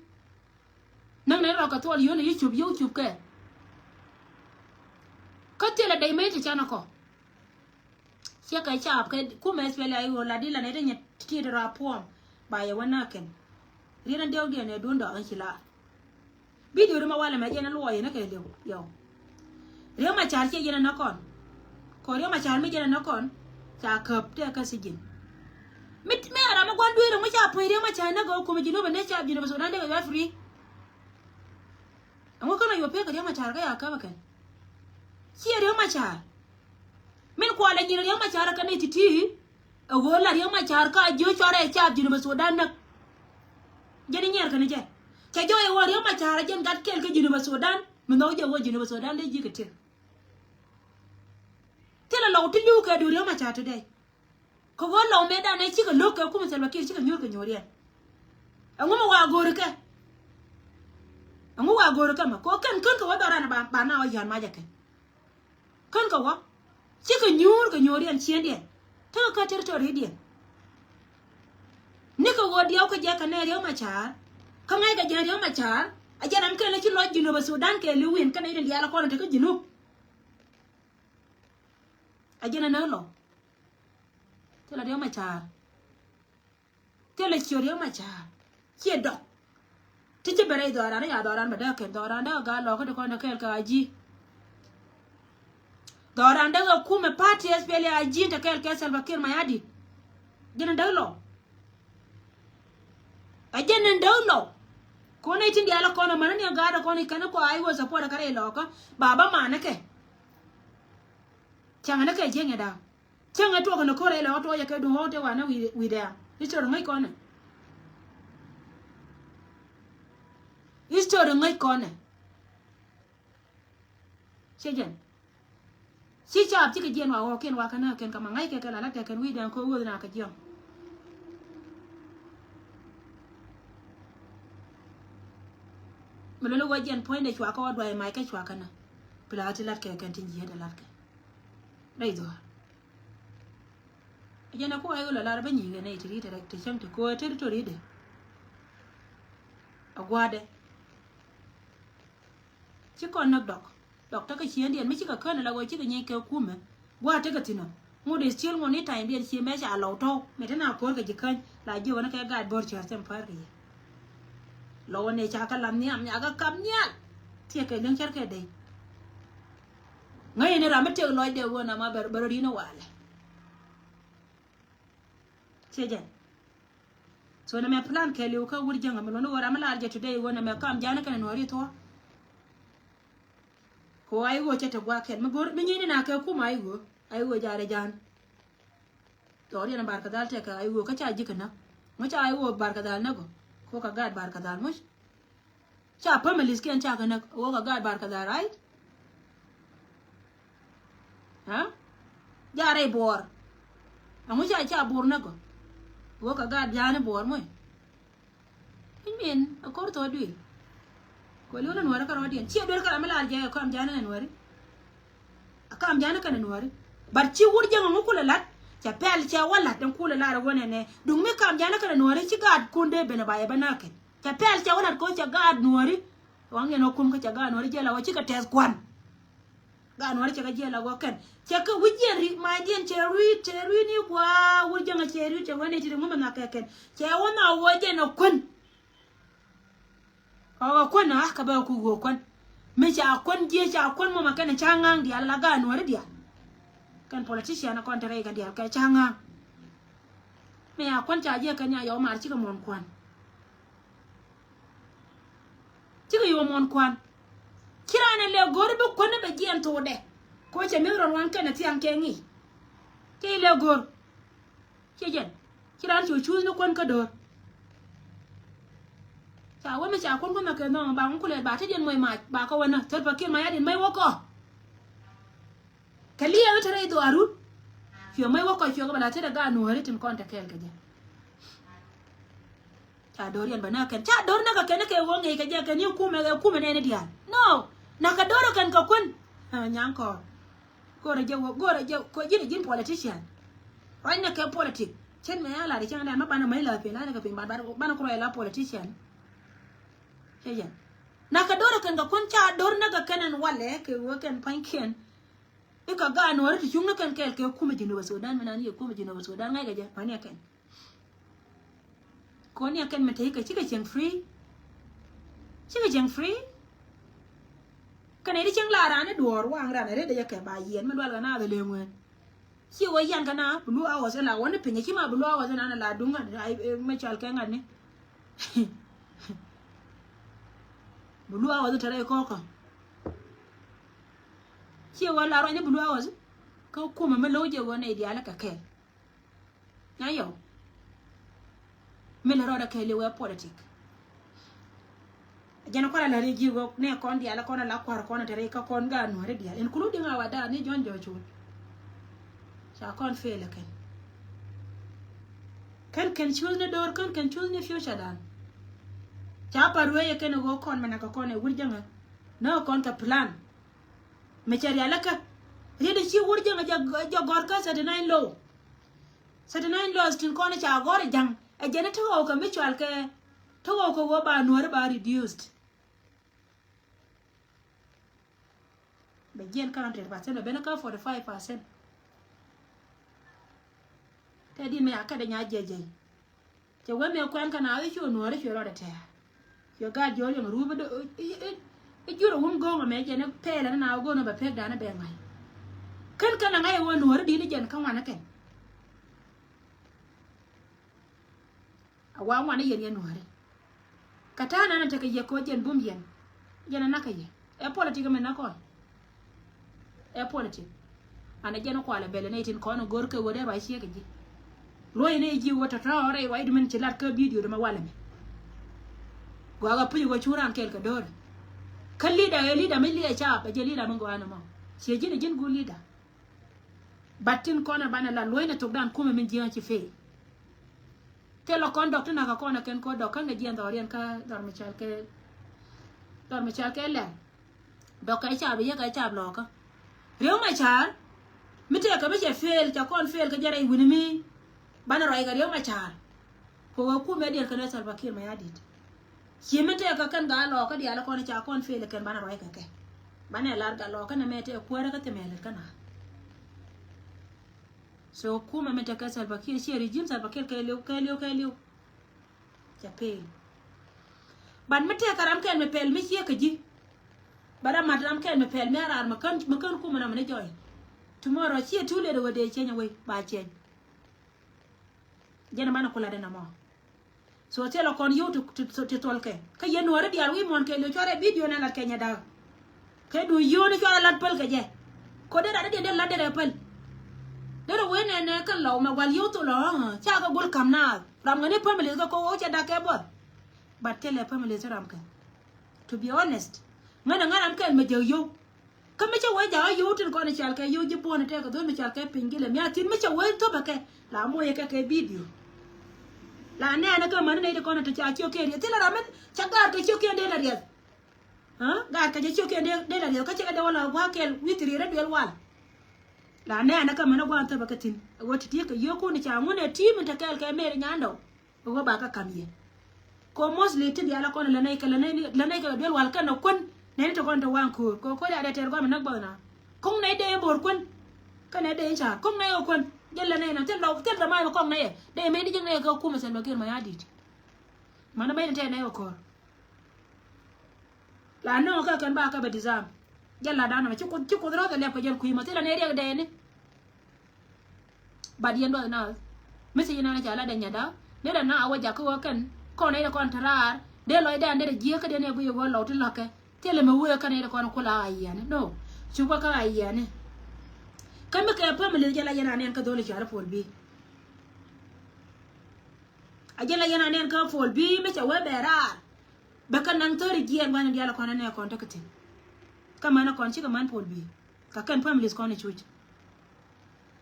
nâng này rồi cả thua dứa này chụp kệ có tiền là đầy mấy thì cha nó có chia cái chạp cái cú mày phải là đi là này đây nhặt kia ra pom bàiวันน่าken ri na đeo dia này đun đỏ anh chỉ là video đó mà qua là mày chơi nó lùi nó kể điều yo ri mà chán chơi chơi nó còn ri mà chán mấy chơi nó còn cha khập thế cái gì mit me ara ma gwandu ira ma cha pwiri ma cha na go ko jino bane cha jino so na de ga free amo kana yo pe ka ma cha ga ya ka ba kan si ira ma cha min ko la jino ma cha ka ne titi o go la ira ma cha ka jo chore cha jino so dan na jeni nyer ka ne je cha jo e wo ira ma cha ra jen gat kel ka jino so dan min no je wo jino so dan le ji ka te tela lo ti lu ka du ira ma cha today ko go lo me da ne chi ka lo ka ku Salva Kiir chi ka nyor ka nyori an angu ma wa gor ka ma ko kan ko wa dara na ba na o yan ma ja kan ko wa chi ka nyori an chien dia ta ka territory dia ni ko wo dia ko ja ka ne rio ma cha ka ngai ka ja rio ma cha a ja nam ka le chi lo jino ba Sudan ke li win ka ne dia la ko na te ka jino a ja na lo là đứa mà chả thế là chiều đứa mà chả chia độc thế chứ bây giờ đó nhà đó mà đeo kèm đó đó gà lò cái con nó kêu cái gì đó đó là khu mà party SPL gì ta kêu cái Salva Kiir mày đi dân đâu lo ở dân đâu lo con này chính là con mà nó nhà gà đó con này cái nó có ai vô support cái lo có bà mà nó kêu chẳng nó kêu gì nghe đâu chẳng ai tuột nó có đây là tuột ya cái đồ hot wa na wi there history ngai con này history ngai con này xem chân si chap chỉ cái gen wa ken wa kana ken kama ngai cái là cái wi there ko wi na cái jong mình lo wa gen point để chwa ko wa mai cái chwa kana pla ti lat cái tin ji da lat cái đây rồi jana ko ayo la laraba nyi ne tiri ta ta cham ta ko territory de agwade ci kon nak dok ta ka chien dien mi ci ka kana la go ci ka nyi ke kuma gwa ta ka tino mo de still mo ni time dien ci me cha lo to me ta na ko ka ji kan la ji wona ka ga bor ci sem par ri lo ne cha ka lam ni am nya ga kam nya ti ka leng char ka de ngai ne ra me te lo de wona ma ber ri no wale Sejan. So na me plan ke liu ka wurjanga me no wara mala arje today wona me kam jana kan wari to. Ko ai go chete gwa ken me gor me nyini na ke kuma ai go jare jan. To ri na barka dal te ka ai go ka cha jikana. Mo cha ai go barka dal na go. Ko ka gad barka dal mo. Cha pa me lisken cha ka na go ka gad barka dal right? Ha? Jare bor. Amo cha bor na go. Wo ka gad jana bor moy min akor to dui ko lo na wara ka rodien ci do ka mala je ko am jana na wari aka am jana kana wari bar ci wurje mo kula lat ca pel ca wala dan kula lara wona ne dung me ka am jana kana wari ci gad kunde bena baye banake ca pel ca wala ko ca gad wari wange no kum ka ca gad wari jela wa ci ka tes kwan gad wari ca jela go ken ca ka wujjen ri ma dien ceru ni kwa wurje nga ceru ca wone ci mo na ka ken ca wona woje no kun awa kwana ka ba ku go kwan me cha kwan je cha kwan mo makana changang dia la ga no re dia kan politician na kontra ga dia ka changang me ya kwan cha je ka nya yo mar chi ka mon kwan chi ka yo mon kwan kira ne le gor bu kwan be je to de ko che me ron wan kana ti an ke ngi ke le gor che je kiran chu no kon ka dor cha wa me cha kon ko ma ke no ba ko le ba te den moy ma ba ko wana tot ba kin ma ya din mai woko kaliya ta rai do arun fiyo mai wako fiyo ga bala te daga no haritin kon ta kel gaje cha dorian bana kan cha dor na ka ken ke wonge ka je kan ni kuma ne dian no na ka doro kan ka kun nyang ko gore je ko jin politician wai na ka politic chen me ala de chen da ma bana mai la pe na ka pe bana ko la politician heya na ka doro kan ka kun cha dor na ka kanan wale ke wo kan panken ika ga no ri chung na kan kel ke kuma jinu ba Sudan mana ni kuma jinu ba Sudan ngai ga je pani kan ko ni kan me tai ka chika cheng free kan ai cheng la ra ne duor wang ra ne de ke ba yen man wal ga na de le ngwen chi wo yan kana bulu awo se la woni pinye chi ma bulu awo se na la dunga ai me chal ke ngani bulu awo de tare ko ko chi wo la ro ne bulu awo ko kuma me loje wo ne dia la ka ke na yo me la ro da ke le we politic jana ko la ri ji wo ne kon dia la kon la kwar kon tare ka kon ga no re dia including our da ni jon jo chu sa kon fe la kan choose ne dor kan choose ne future dan cha parwe ye ken go kon mana ka kon e wurjanga no kon ka plan me chari alaka rede chi wurjanga ja gor ka 79 laws tin kon cha gor jang e jene to ko me chal ke to ko go ba no ba reduced be gen 100% be na ka 45% te di me aka de nya jeje te we me kwan kana ai chu no re chu ro de te yo ga jo yo ru do e juro wum go me je ne pele na go no ba pe da na be ngai kan kana ngai wo no re di ni jen kan wana ken awa wana yen yen no re katana na te ke ye ko jen bum yen jen na ka ye e politique me na ko e politique ana jen ko ala bele ne tin ko no gor ke wo de ba shi ke ji loy ne ji wata ta ore wai dum ci lat ka video dama wala me gwaga puyi go churan kel ka dor kalli da leader min liya cha ba je leader mun go ana ma she jini jin go leader batin kona bana la loy na togdan kuma min jiyan ci fe te lo kon doctor na ka kona ken ko do kan ga jiyan da orian ka dor mi chal ke le do ka cha bi ya ka cha lo ka rew ma char mi te ka be che fel cha kon fel ka jare wini mi bana roi ga ma char ko ku me dir kana Salva Kiir ma yadit chimete ka kan ga lo ka dia la kon cha kon fe le kan bana roi ka ke bana lar ga lo kana mete ko ra ka te mele kana so ku me mete ka Salva Kiir shi regime Salva Kiir ka le cha pe ban mete ka ram ken me pel me shi ka ji bara madam ken me pel me rar ma kan ku me na me joy tomorrow shi tule de wode chenya we ba chen jena mana kula dena mo so telo kon you to tolke ka yen wore dial wi mon ke le chore video na la kenya da ke du yo ni chore lat pel ke je ko de da de la de pel de ro wene ne kan law ma wal yo to lo cha ga gol kam na ram ngane family ko o cha da ke bo but tele family ram ka to be honest ngana ram ke me je yo ka me cha wa ja yo tin ko ne chal ke yo je bon te ko do me chal ke pingile mi atin me cha wa to ba ke la mo ye ke video la ne ana ka man ne de ko na ta cha chio ke ri tela ramen cha gar ke chio ke de la riel ha gar ke chio ke de la riel ka che de wala wa ke witri re del wal la ne ana ka man go anta ba ka tin wati ti ke yo ko ni cha ngone team ta kel ke me nyando go ba ka kamye ko mostly ti dia la ko la ne ka del wal ka no kon ne to kon to wan ko da de ter go me nak ba na kong ne de bor kon ka ne de cha kong ne o kon jella ne na tel da mai ko ne de me di jeng ne ko kuma Salva Kiir ma yadit mana mai te ne ko la no ka kan ba ka ba dizam jella da na ci ko ro da le ko jel kuima te la ne de ne ba di ndo na mesi na ja la da nya da ne da na awaja ko kan ko ne ko tarar de loy da ne de ka de ne bu yo lo to la ka te le me wo ka ne ko ko la ayane no ci ko ka ayane kan ba ka fa mu le jala yana ne ka dole shi harfol bi ajela yana nen ka fol bi me cha we berar bakan nan tori gien wan dia la kona ne kon takati kama na kon chi ka man fol bi ka kan families kon chuch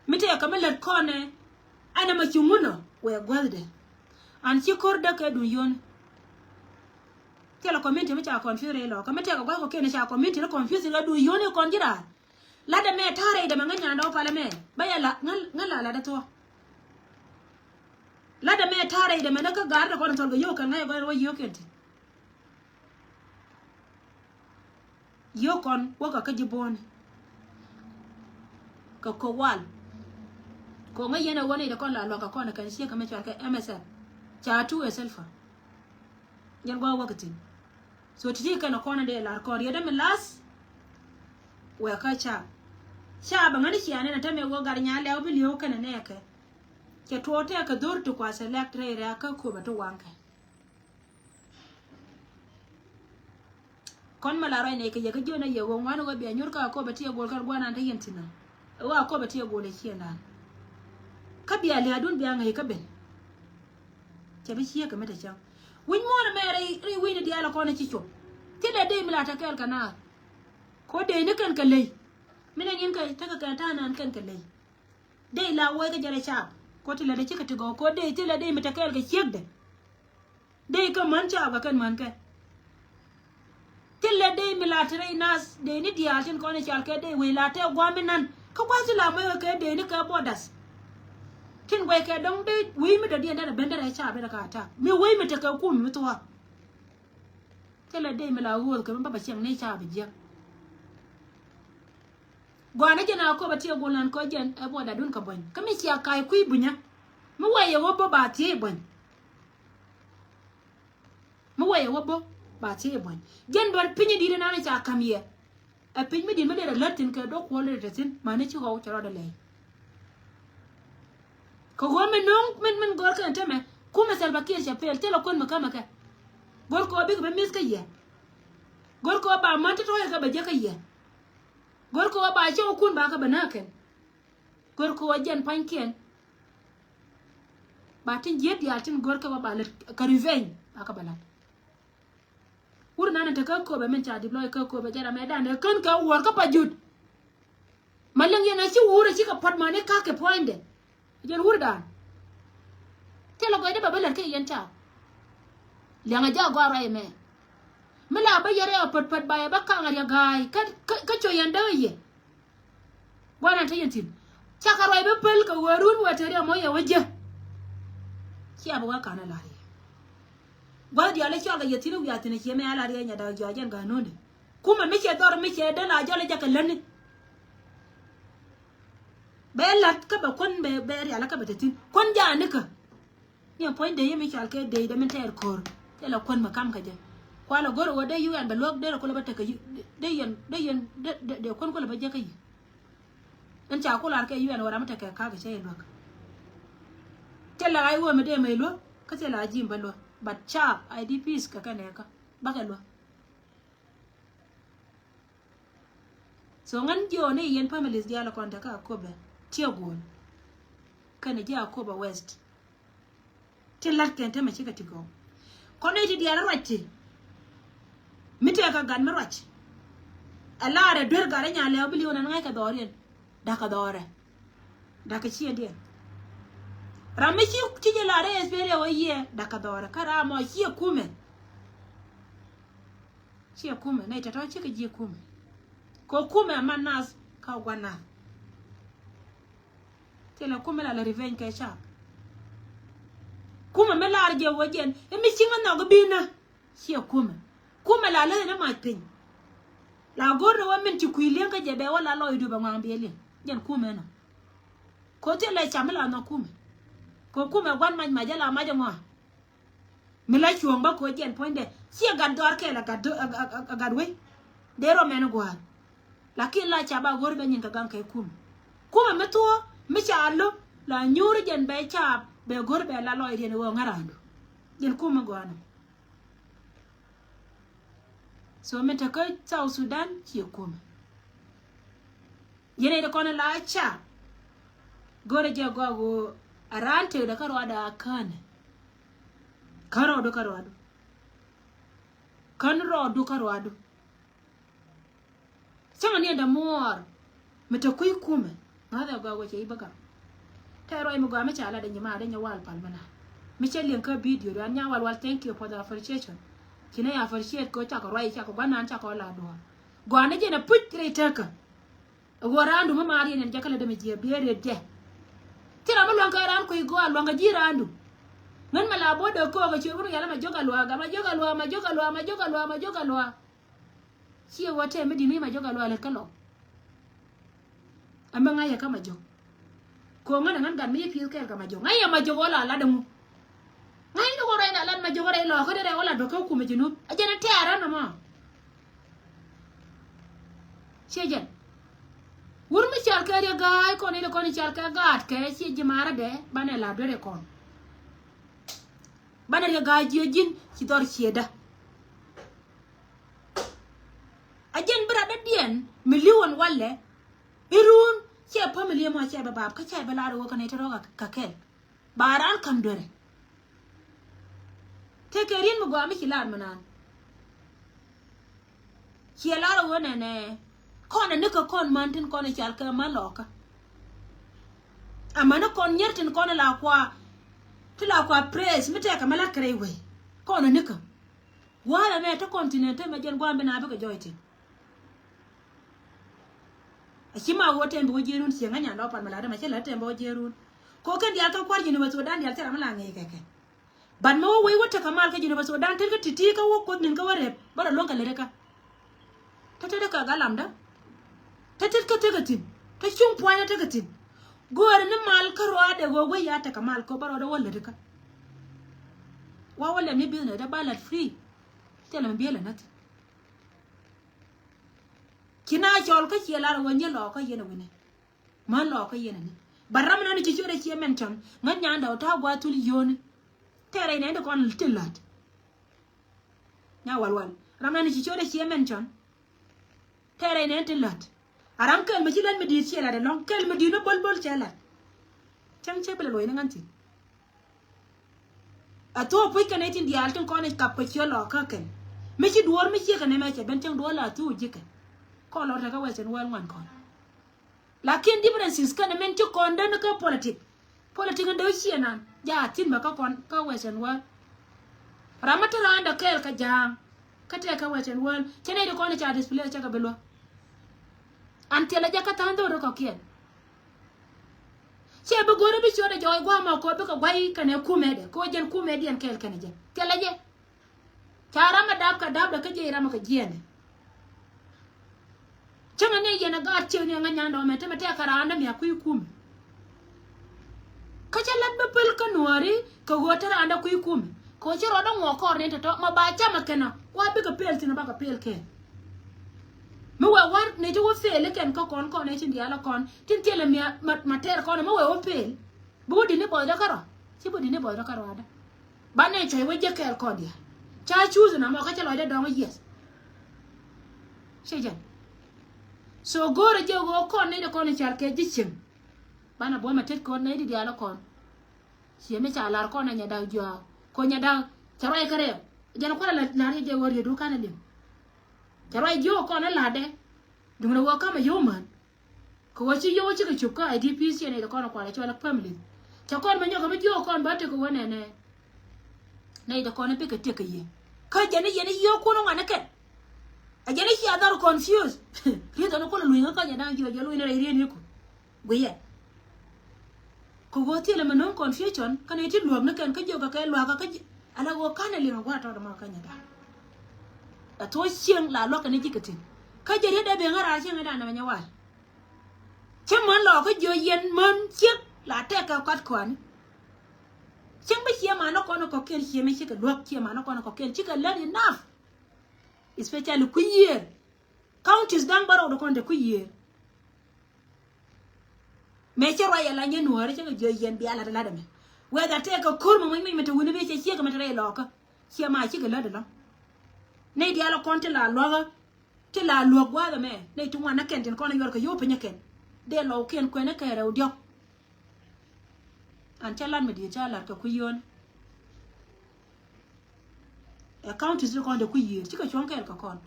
mite ya kamala kone ana ma chumuno we gwalde an chi korda ka du yon tela community me cha confuse lo ka mete ka ko ke ne cha community na confuse ga du yon kon jira la de me tare de manganya ndo pale me baya la ngala la da to la de me tare de me na ka gar da kon tol ga yo kan ngai go yo kenti yo kon wo ka jibon ka ko wal ko ngai yana wani da kon la lo ka kon kan shi ka me cha ka MSN cha tu eselfa yan go wakati so tiji kana kona de la ko yada me las we ka cha ba ngani shi ne na ta me go gar nya le obi liyo kana ne ka ke to te ka dur to kwa select re ra ka ko ba to wanka kon mala rai ne ke ka jona ye go ngano go bi anyur ka ko ba tie gol kar gwana ta yentina wa ko ba tie gol ke na ka bi ale adun bi an he ka ben ke bi shi ka mata can win mo na mere ri win di ala ko na ci cho tile de mi la ta kel kana ko de ni kan kalai mina yin ka ta ka ta nan kan kalai de la wo ga jare cha ko tile de cika tigo ko de tile de mi ta kel ga chegde de ka man cha ga kan man ka tile de mi la tre nas de ni di atin ko na chal ke de we la te gwa mi nan ka kwa la mo ke de ni ka bodas kin gwe ke dong de wi mi da di da bendera cha be da ka ta mi wi mi ta ka ku mi to tele de mi la wo ke ba ba chen ne cha be je gwa na jena ko ba ti go nan ko jen e bo da dun ka bon ka mi sia kai ku bunya mi wa ye wo bo ba ti bon mi wa ye wo bo ba ti bon jen bor pinyi di na na cha kam ye e pin mi di mi de latin ke do ko le de tin ma ne chi ho cha da le ko go men non men gor kan teme kuma salba kir chapel telo kon makama ka gor ko bi be mis ka ye gor ko ba man to ka ba je ka ye gor ko ba che kun ba ka banaken gor ko jen panken ba tin je dia tin gor ka ba le ka riven ba ka bala ur nan ta ka ko be men cha deploy ka ko be jara me dan kan ka wor ka pa jut malang ye na chi ure chi ka pat mane ka ke point jen hurdan telo go de babel ke yen ta lenga ja go ara me mala ba yare pat pat ba ba kan ya gai ka cho yanda ye wana ta yentin cha ka roi be pel ka warun wata re mo ya waje ki abu ka na lari ba di ala cha ga yetinu ya tine ke me ala re nya da jajen ga none kuma me ke dor me ke da la jole ja ka lanni bella ka ba kon be ri ala ka betatin kon ja ne ka ni point de yemi chal ke de men ter kor tela kon makam ka je kwala goro wode yu an ba lok de ko la bata ka de yen de kon ko la ba je ka yi en cha ko la ke yu an wara mata ka ga che lok tela ai wo me de me lo ka tela jim ba lo but cha IDPs ka ka ne ka ba ka lo so ngan jo ne yen families dia la kon ta ka ko be tiagol kana ja ko ba west tilat kente ma chika tigo kono iti dia rati mite ka gan marach ala re dur gare nya le obli ona ngai ka dorien da ka dore da ka chi dia ramichi tije la re espere o ye da ka dore kara mo chi kume na ita chika ji kume ko kume manas ka gwana tela kume la revenge ka cha kuma me la arje wajen e mi singa na go bina chi kuma la le na ma pin la gorro wa min ti kuilen ka je be wala lo idu ba ngam bele jen kume na ko tela chamela na kume ko kume gwan ma jala ma jama mi la chuong ba ko jen poinde chi gador ke la gadwe dero men gwa lakini la chaba gor be nyin ka gan kai kuma me to mi chalo la nyuri jen be cha be gor be la loy ren wo ngarando jen kuma gwana so me ta ko South Sudan chi kuma yene de kono la cha gore je go arante da karo da kan karo do kan ro do karo ado changa ni da mor meta kuy kume ngada ga go che ibaga tero imu ga me chala da nyima da nyawal palmana mi chelien ka video do anya wal thank you for the appreciation kina ya appreciate ko ta ko roi ta ko banan ta ko la do gwana je na put re taka warandu ma mari ne jakala da me je bere de tira ma longa ran ko igo longa jirandu nan mala bodo ko ga churu yala ma joga lwa si wote me dini ma joga lwa le kalo amba ngaya kama jog ko ngana ngan gan me pil kel kama jog ngaya ma jogo la la damu ngai no gore na lan ma jogo re lo ko de wala do ko ku me jinu ajana tara na ma sejen wur mi chal ka re gaay ko ni ko ni chal ka gat ke si jimara de bane la do re kon bane re gaay jin ci dor sieda ajen bra da dien milion walle irun che family ma che bab ka che bala ro ka ne tro ka kel baran kam dore te kerin mu gwa mi kilar manan kilar wona ne kona ne ko kon mantin kona chal ka maloka amana kon nyertin kona la kwa tila kwa praise mi te ka mala krewe kona ne ka wala me ta continent me jen gwa mbina be ko joyti Ashima wote mbo jerun si nganya ndo pan malade ma chela tembo jerun ko kan dia ka kwarji ni waso dan dia tera mala ngai keke ban mo we wote kamal ka jini waso dan tel ka titi ka wo ko nin ka ware bara lonka lere ka tata ka galamda tata ka tegatin ta chung poya tegatin gore ni mal ka roade go go ya ta kamal ko baro da walla de ka wa walla ni bi na da balat free tela mbiela nat kina chol ka chiela ro wonye lo ka yene wine man lo ka yene ni baram na ni chi chore chi menton ngan nyanda ta gwa tul yone tere ne de kon tilat nya walwal ram na ni chi chore chi menton tere ne tilat aram kel me chilen me di chiela de long kel me di no bol bol chiela chang che bele lo ine nganti ato pui ka ne tin di alton kon e kap ko chielo ka ken me chi duor me chi ka ne me che ben chang duor la tu jike ko lo ta ka wesen wel ngan kon lakin differences kan men to kon dan ka politic ndo chiena ja tin ba ka kon ka wesen wel ramata randa kel ka jang ka te ka wesen wel chene de kon cha display cha ka belo antela ja ka tando ro ko kien che bu gore bi chode joy gwa ma ko be ka gwai kan e kumede ko jen kumede en kel kan je tela je chara ma dab da ka je rama ka jiene changa ne yena ga chene nganya ndo mete mete karanda mi akuy kum ka chala bepel kanwari ka gotara anda kuy kum ko chiro do ngo kor ne to ma ba chama kena wa bi ka pel tin ba ka pel ke mi wa war ne jo fele ken ka kon ne tin diala kon tin tele mi mater kon mo we o pel budi ne boy da karo ci budi ne boy da karo ada ba ne choy we je kel kon dia cha choose na mo ka chalo da do yes shejan so gore je go kon ne kon char ke jichin bana bo ma tet kon ne di ala kon si me cha lar kon nya da jo ko nya da charai kare jana ko la je wor ye du kana lim charai jo kon la de dum na wo ka ma yo man ko wa chi yo chi ke chuka idp si ne kon ko la chola family cha kon ma nyo ka ma jo kon ba te ko wona ne da kon pe ke te ke ye ka jana ye ne yo ko no ngana ke ajana shi adar confused rido no kola luinga kanya na ngiwa jalo ina ire ni ko goye ko goti le manon confusion kana iti luog na kan ka joga ka luog ka ala go kana le ngwa ta da ma kanya da ato sien la lo kana jikatin ka jere da be ngara sien da na nya wa che man lo ka jo yen man chik la te ka kwat kwan chen ba hie ma no ko no ko ken hie me chika luog hie ma no ko no ko ken chika learn enough especially ku year counties dang baro do konde ku year me chero ya la nyenu hore che jo yen bi ala la me whether take a kurma mi me to woni be che che ka matre lo ka che ma chi ga la de lo ne di ala konte la lo ga ti la lo gwa da me ne tu wana ken tin kono yor ka yo pe nyeken de lo ken ko ne ka re udio an chalan me di chala ka ku yon account is con de ku yir ci ka chon kel ka kon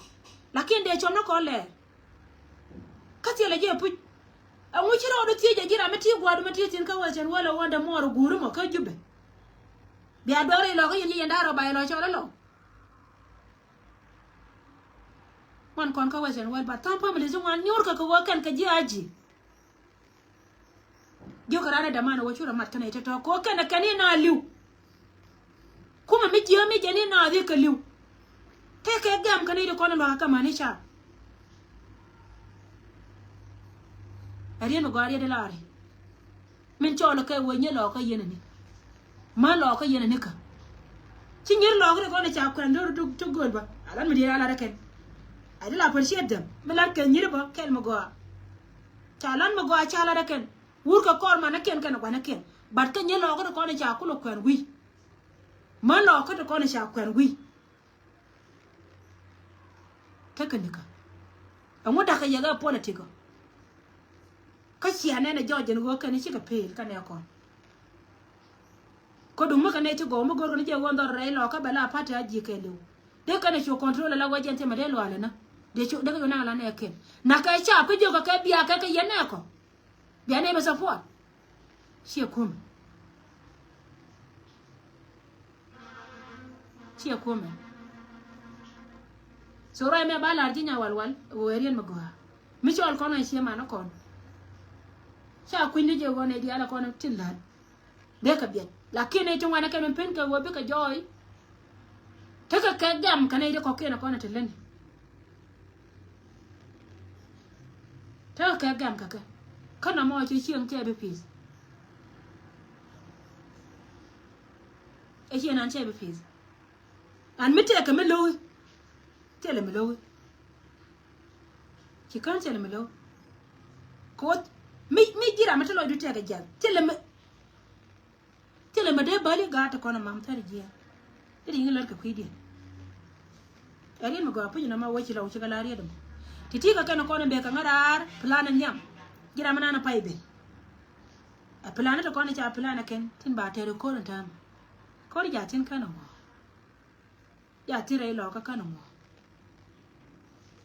lakin de chom no ko le kati la je pu a ngu ci ro do ti je gira meti gwa do meti tin ka wachen wala wanda moro guru mo ka jube bi adore lo ko yin yenda ro bay lo cho lo man kon ka wachen wal ba tampa me zo wan nyor ka ko kan ka ji aji jo karana da mana wachura mat kana ita to ko kana kani na liu kuma miji yo miji ni na zai ka liu kai kai gam kana ida kono lo haka mani cha arieno gari de lare min cho lo kai wonye lo ka yene ni ma lo ka yene ni ka cinyir lo ko ne cha kan do to gol ba alan mi dira la da ken ai la par shedam melan kan nyir ba kel mo go chalan mo go chala da ken wur ka kor ma na ken kana kwa na ken bat ka nyelo ko ne cha ku lo kwen wi ma lo ko ne cha kwen wi takanika amu da ka yaga politiko ka sia ne na joje ngo ka ni chi ka pel ka ne ko ko dum ka ne ti go mo go ne je wondo re lo ka bala pata ji ke lu de ka ne cho control la wajen te ma de lo ala na de cho de ka na la ne ken na ka cha pe jo ka bia ka yene ko bia ne ba support shi kuma so ro me bala arjinya walwal o erien magwa mi chol kono shi ma na kon sha kwindi je gone di ala kono tilad de ka biet lakini to wana ka men pen ka wo be ka joy ta ka gam kana ide ko kena kono tilani ta ka gam ka kana mo chi chieng che be pis e chi nan che be pis an mite ka me lo tele me lo chi kan tele me lo ko mi gira mate lo du te ga jal tele me de bali ga ta kono mam tar ji iri ngi lor ka kwidi ari me go apu na ma wo chi lo chi ga la ri dum titi ka kana kono be ka ngadar plan nyam gira mana na paibe a plan ta kono cha plan ken tin ba tere ko ta ko ri ja tin kana mo ya tire lo ka kana mo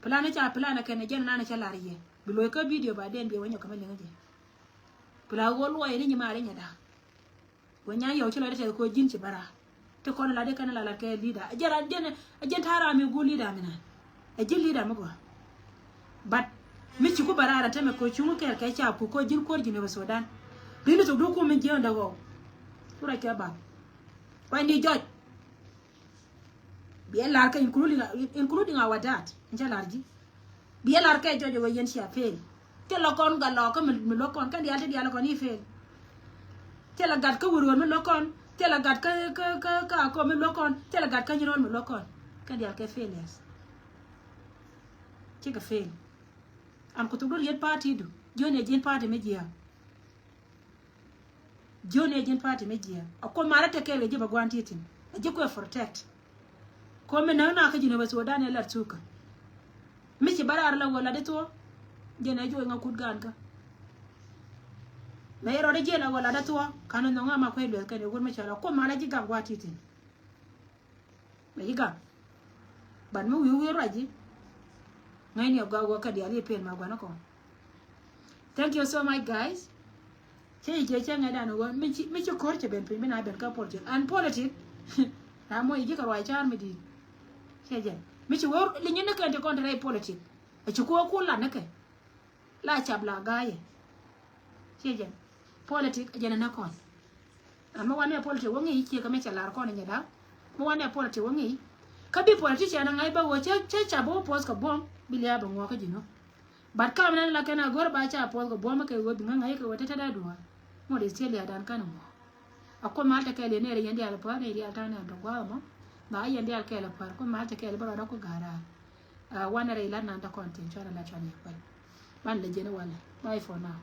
plan cha plan ken jen na cha la ri bi lo ka video ba den bi wonyo kamar lenga plan wo lo ni ma re nya da wonya yo chi lo de ko jin ci bara te kono la de kana la ke leader ajara jen tara mi go leader mina a jin leader mo go but mi ci ko barara tame ko chumu ker kai cha ko jin ko jine ba Sudan rino to do ko min je ndago pura ke ba why ni judge bi elar ka including our dad njalarji bi elar ka jojo wo yen sia fel te lo kon ga lo ko mi lo kon kan yalta diala ko ni fel te la gat ka wuro mi lo kon te la gat ka ko mi lo kon te la gat ka nyiro mi lo kon kan dial ka fel yes ci ka fel am ko to do yet party do jone jen party me jia ko mara te kele jiba gwanti tin je ko protect ko me na ka jine ba so dane la tuka mi ci barar la wala de to jene jo nga kut gan ka me ro de jela wala da to kanu no ngama ko ebe ka ne gon me chala ko mara ji ga gwati tin me yiga ban mu yu raji ngai ni ga ka di ali pen ma gwana ko. Thank you so much guys. Che je che ngai da no mi ci ko che ben pin na ben ka politic and politics na mo yi ka roi char mi di che je mi ci wor li ñu nekk de contre politique e ci ko la nak la chab la gaye che je politique je na ko amma wane politique wo ngi ci ka me cha la ko ne da mo wane politique wo ngi ka bi politique na ngai ba wo che chabo pos ka bom bilia ba ngo ka jino bat ka men la kana gor ba cha pos ka bom ka wo bi ngai ka wata ta da duwa mo de ce le dan kana mo akko ma ta kele ne re yandi ala pa ne ri ata na do gwa mo ba yandi al kele pa ko ma ta kele ba da ko gara wana re la na da content chara la chani pa ban le jene wala bye for now.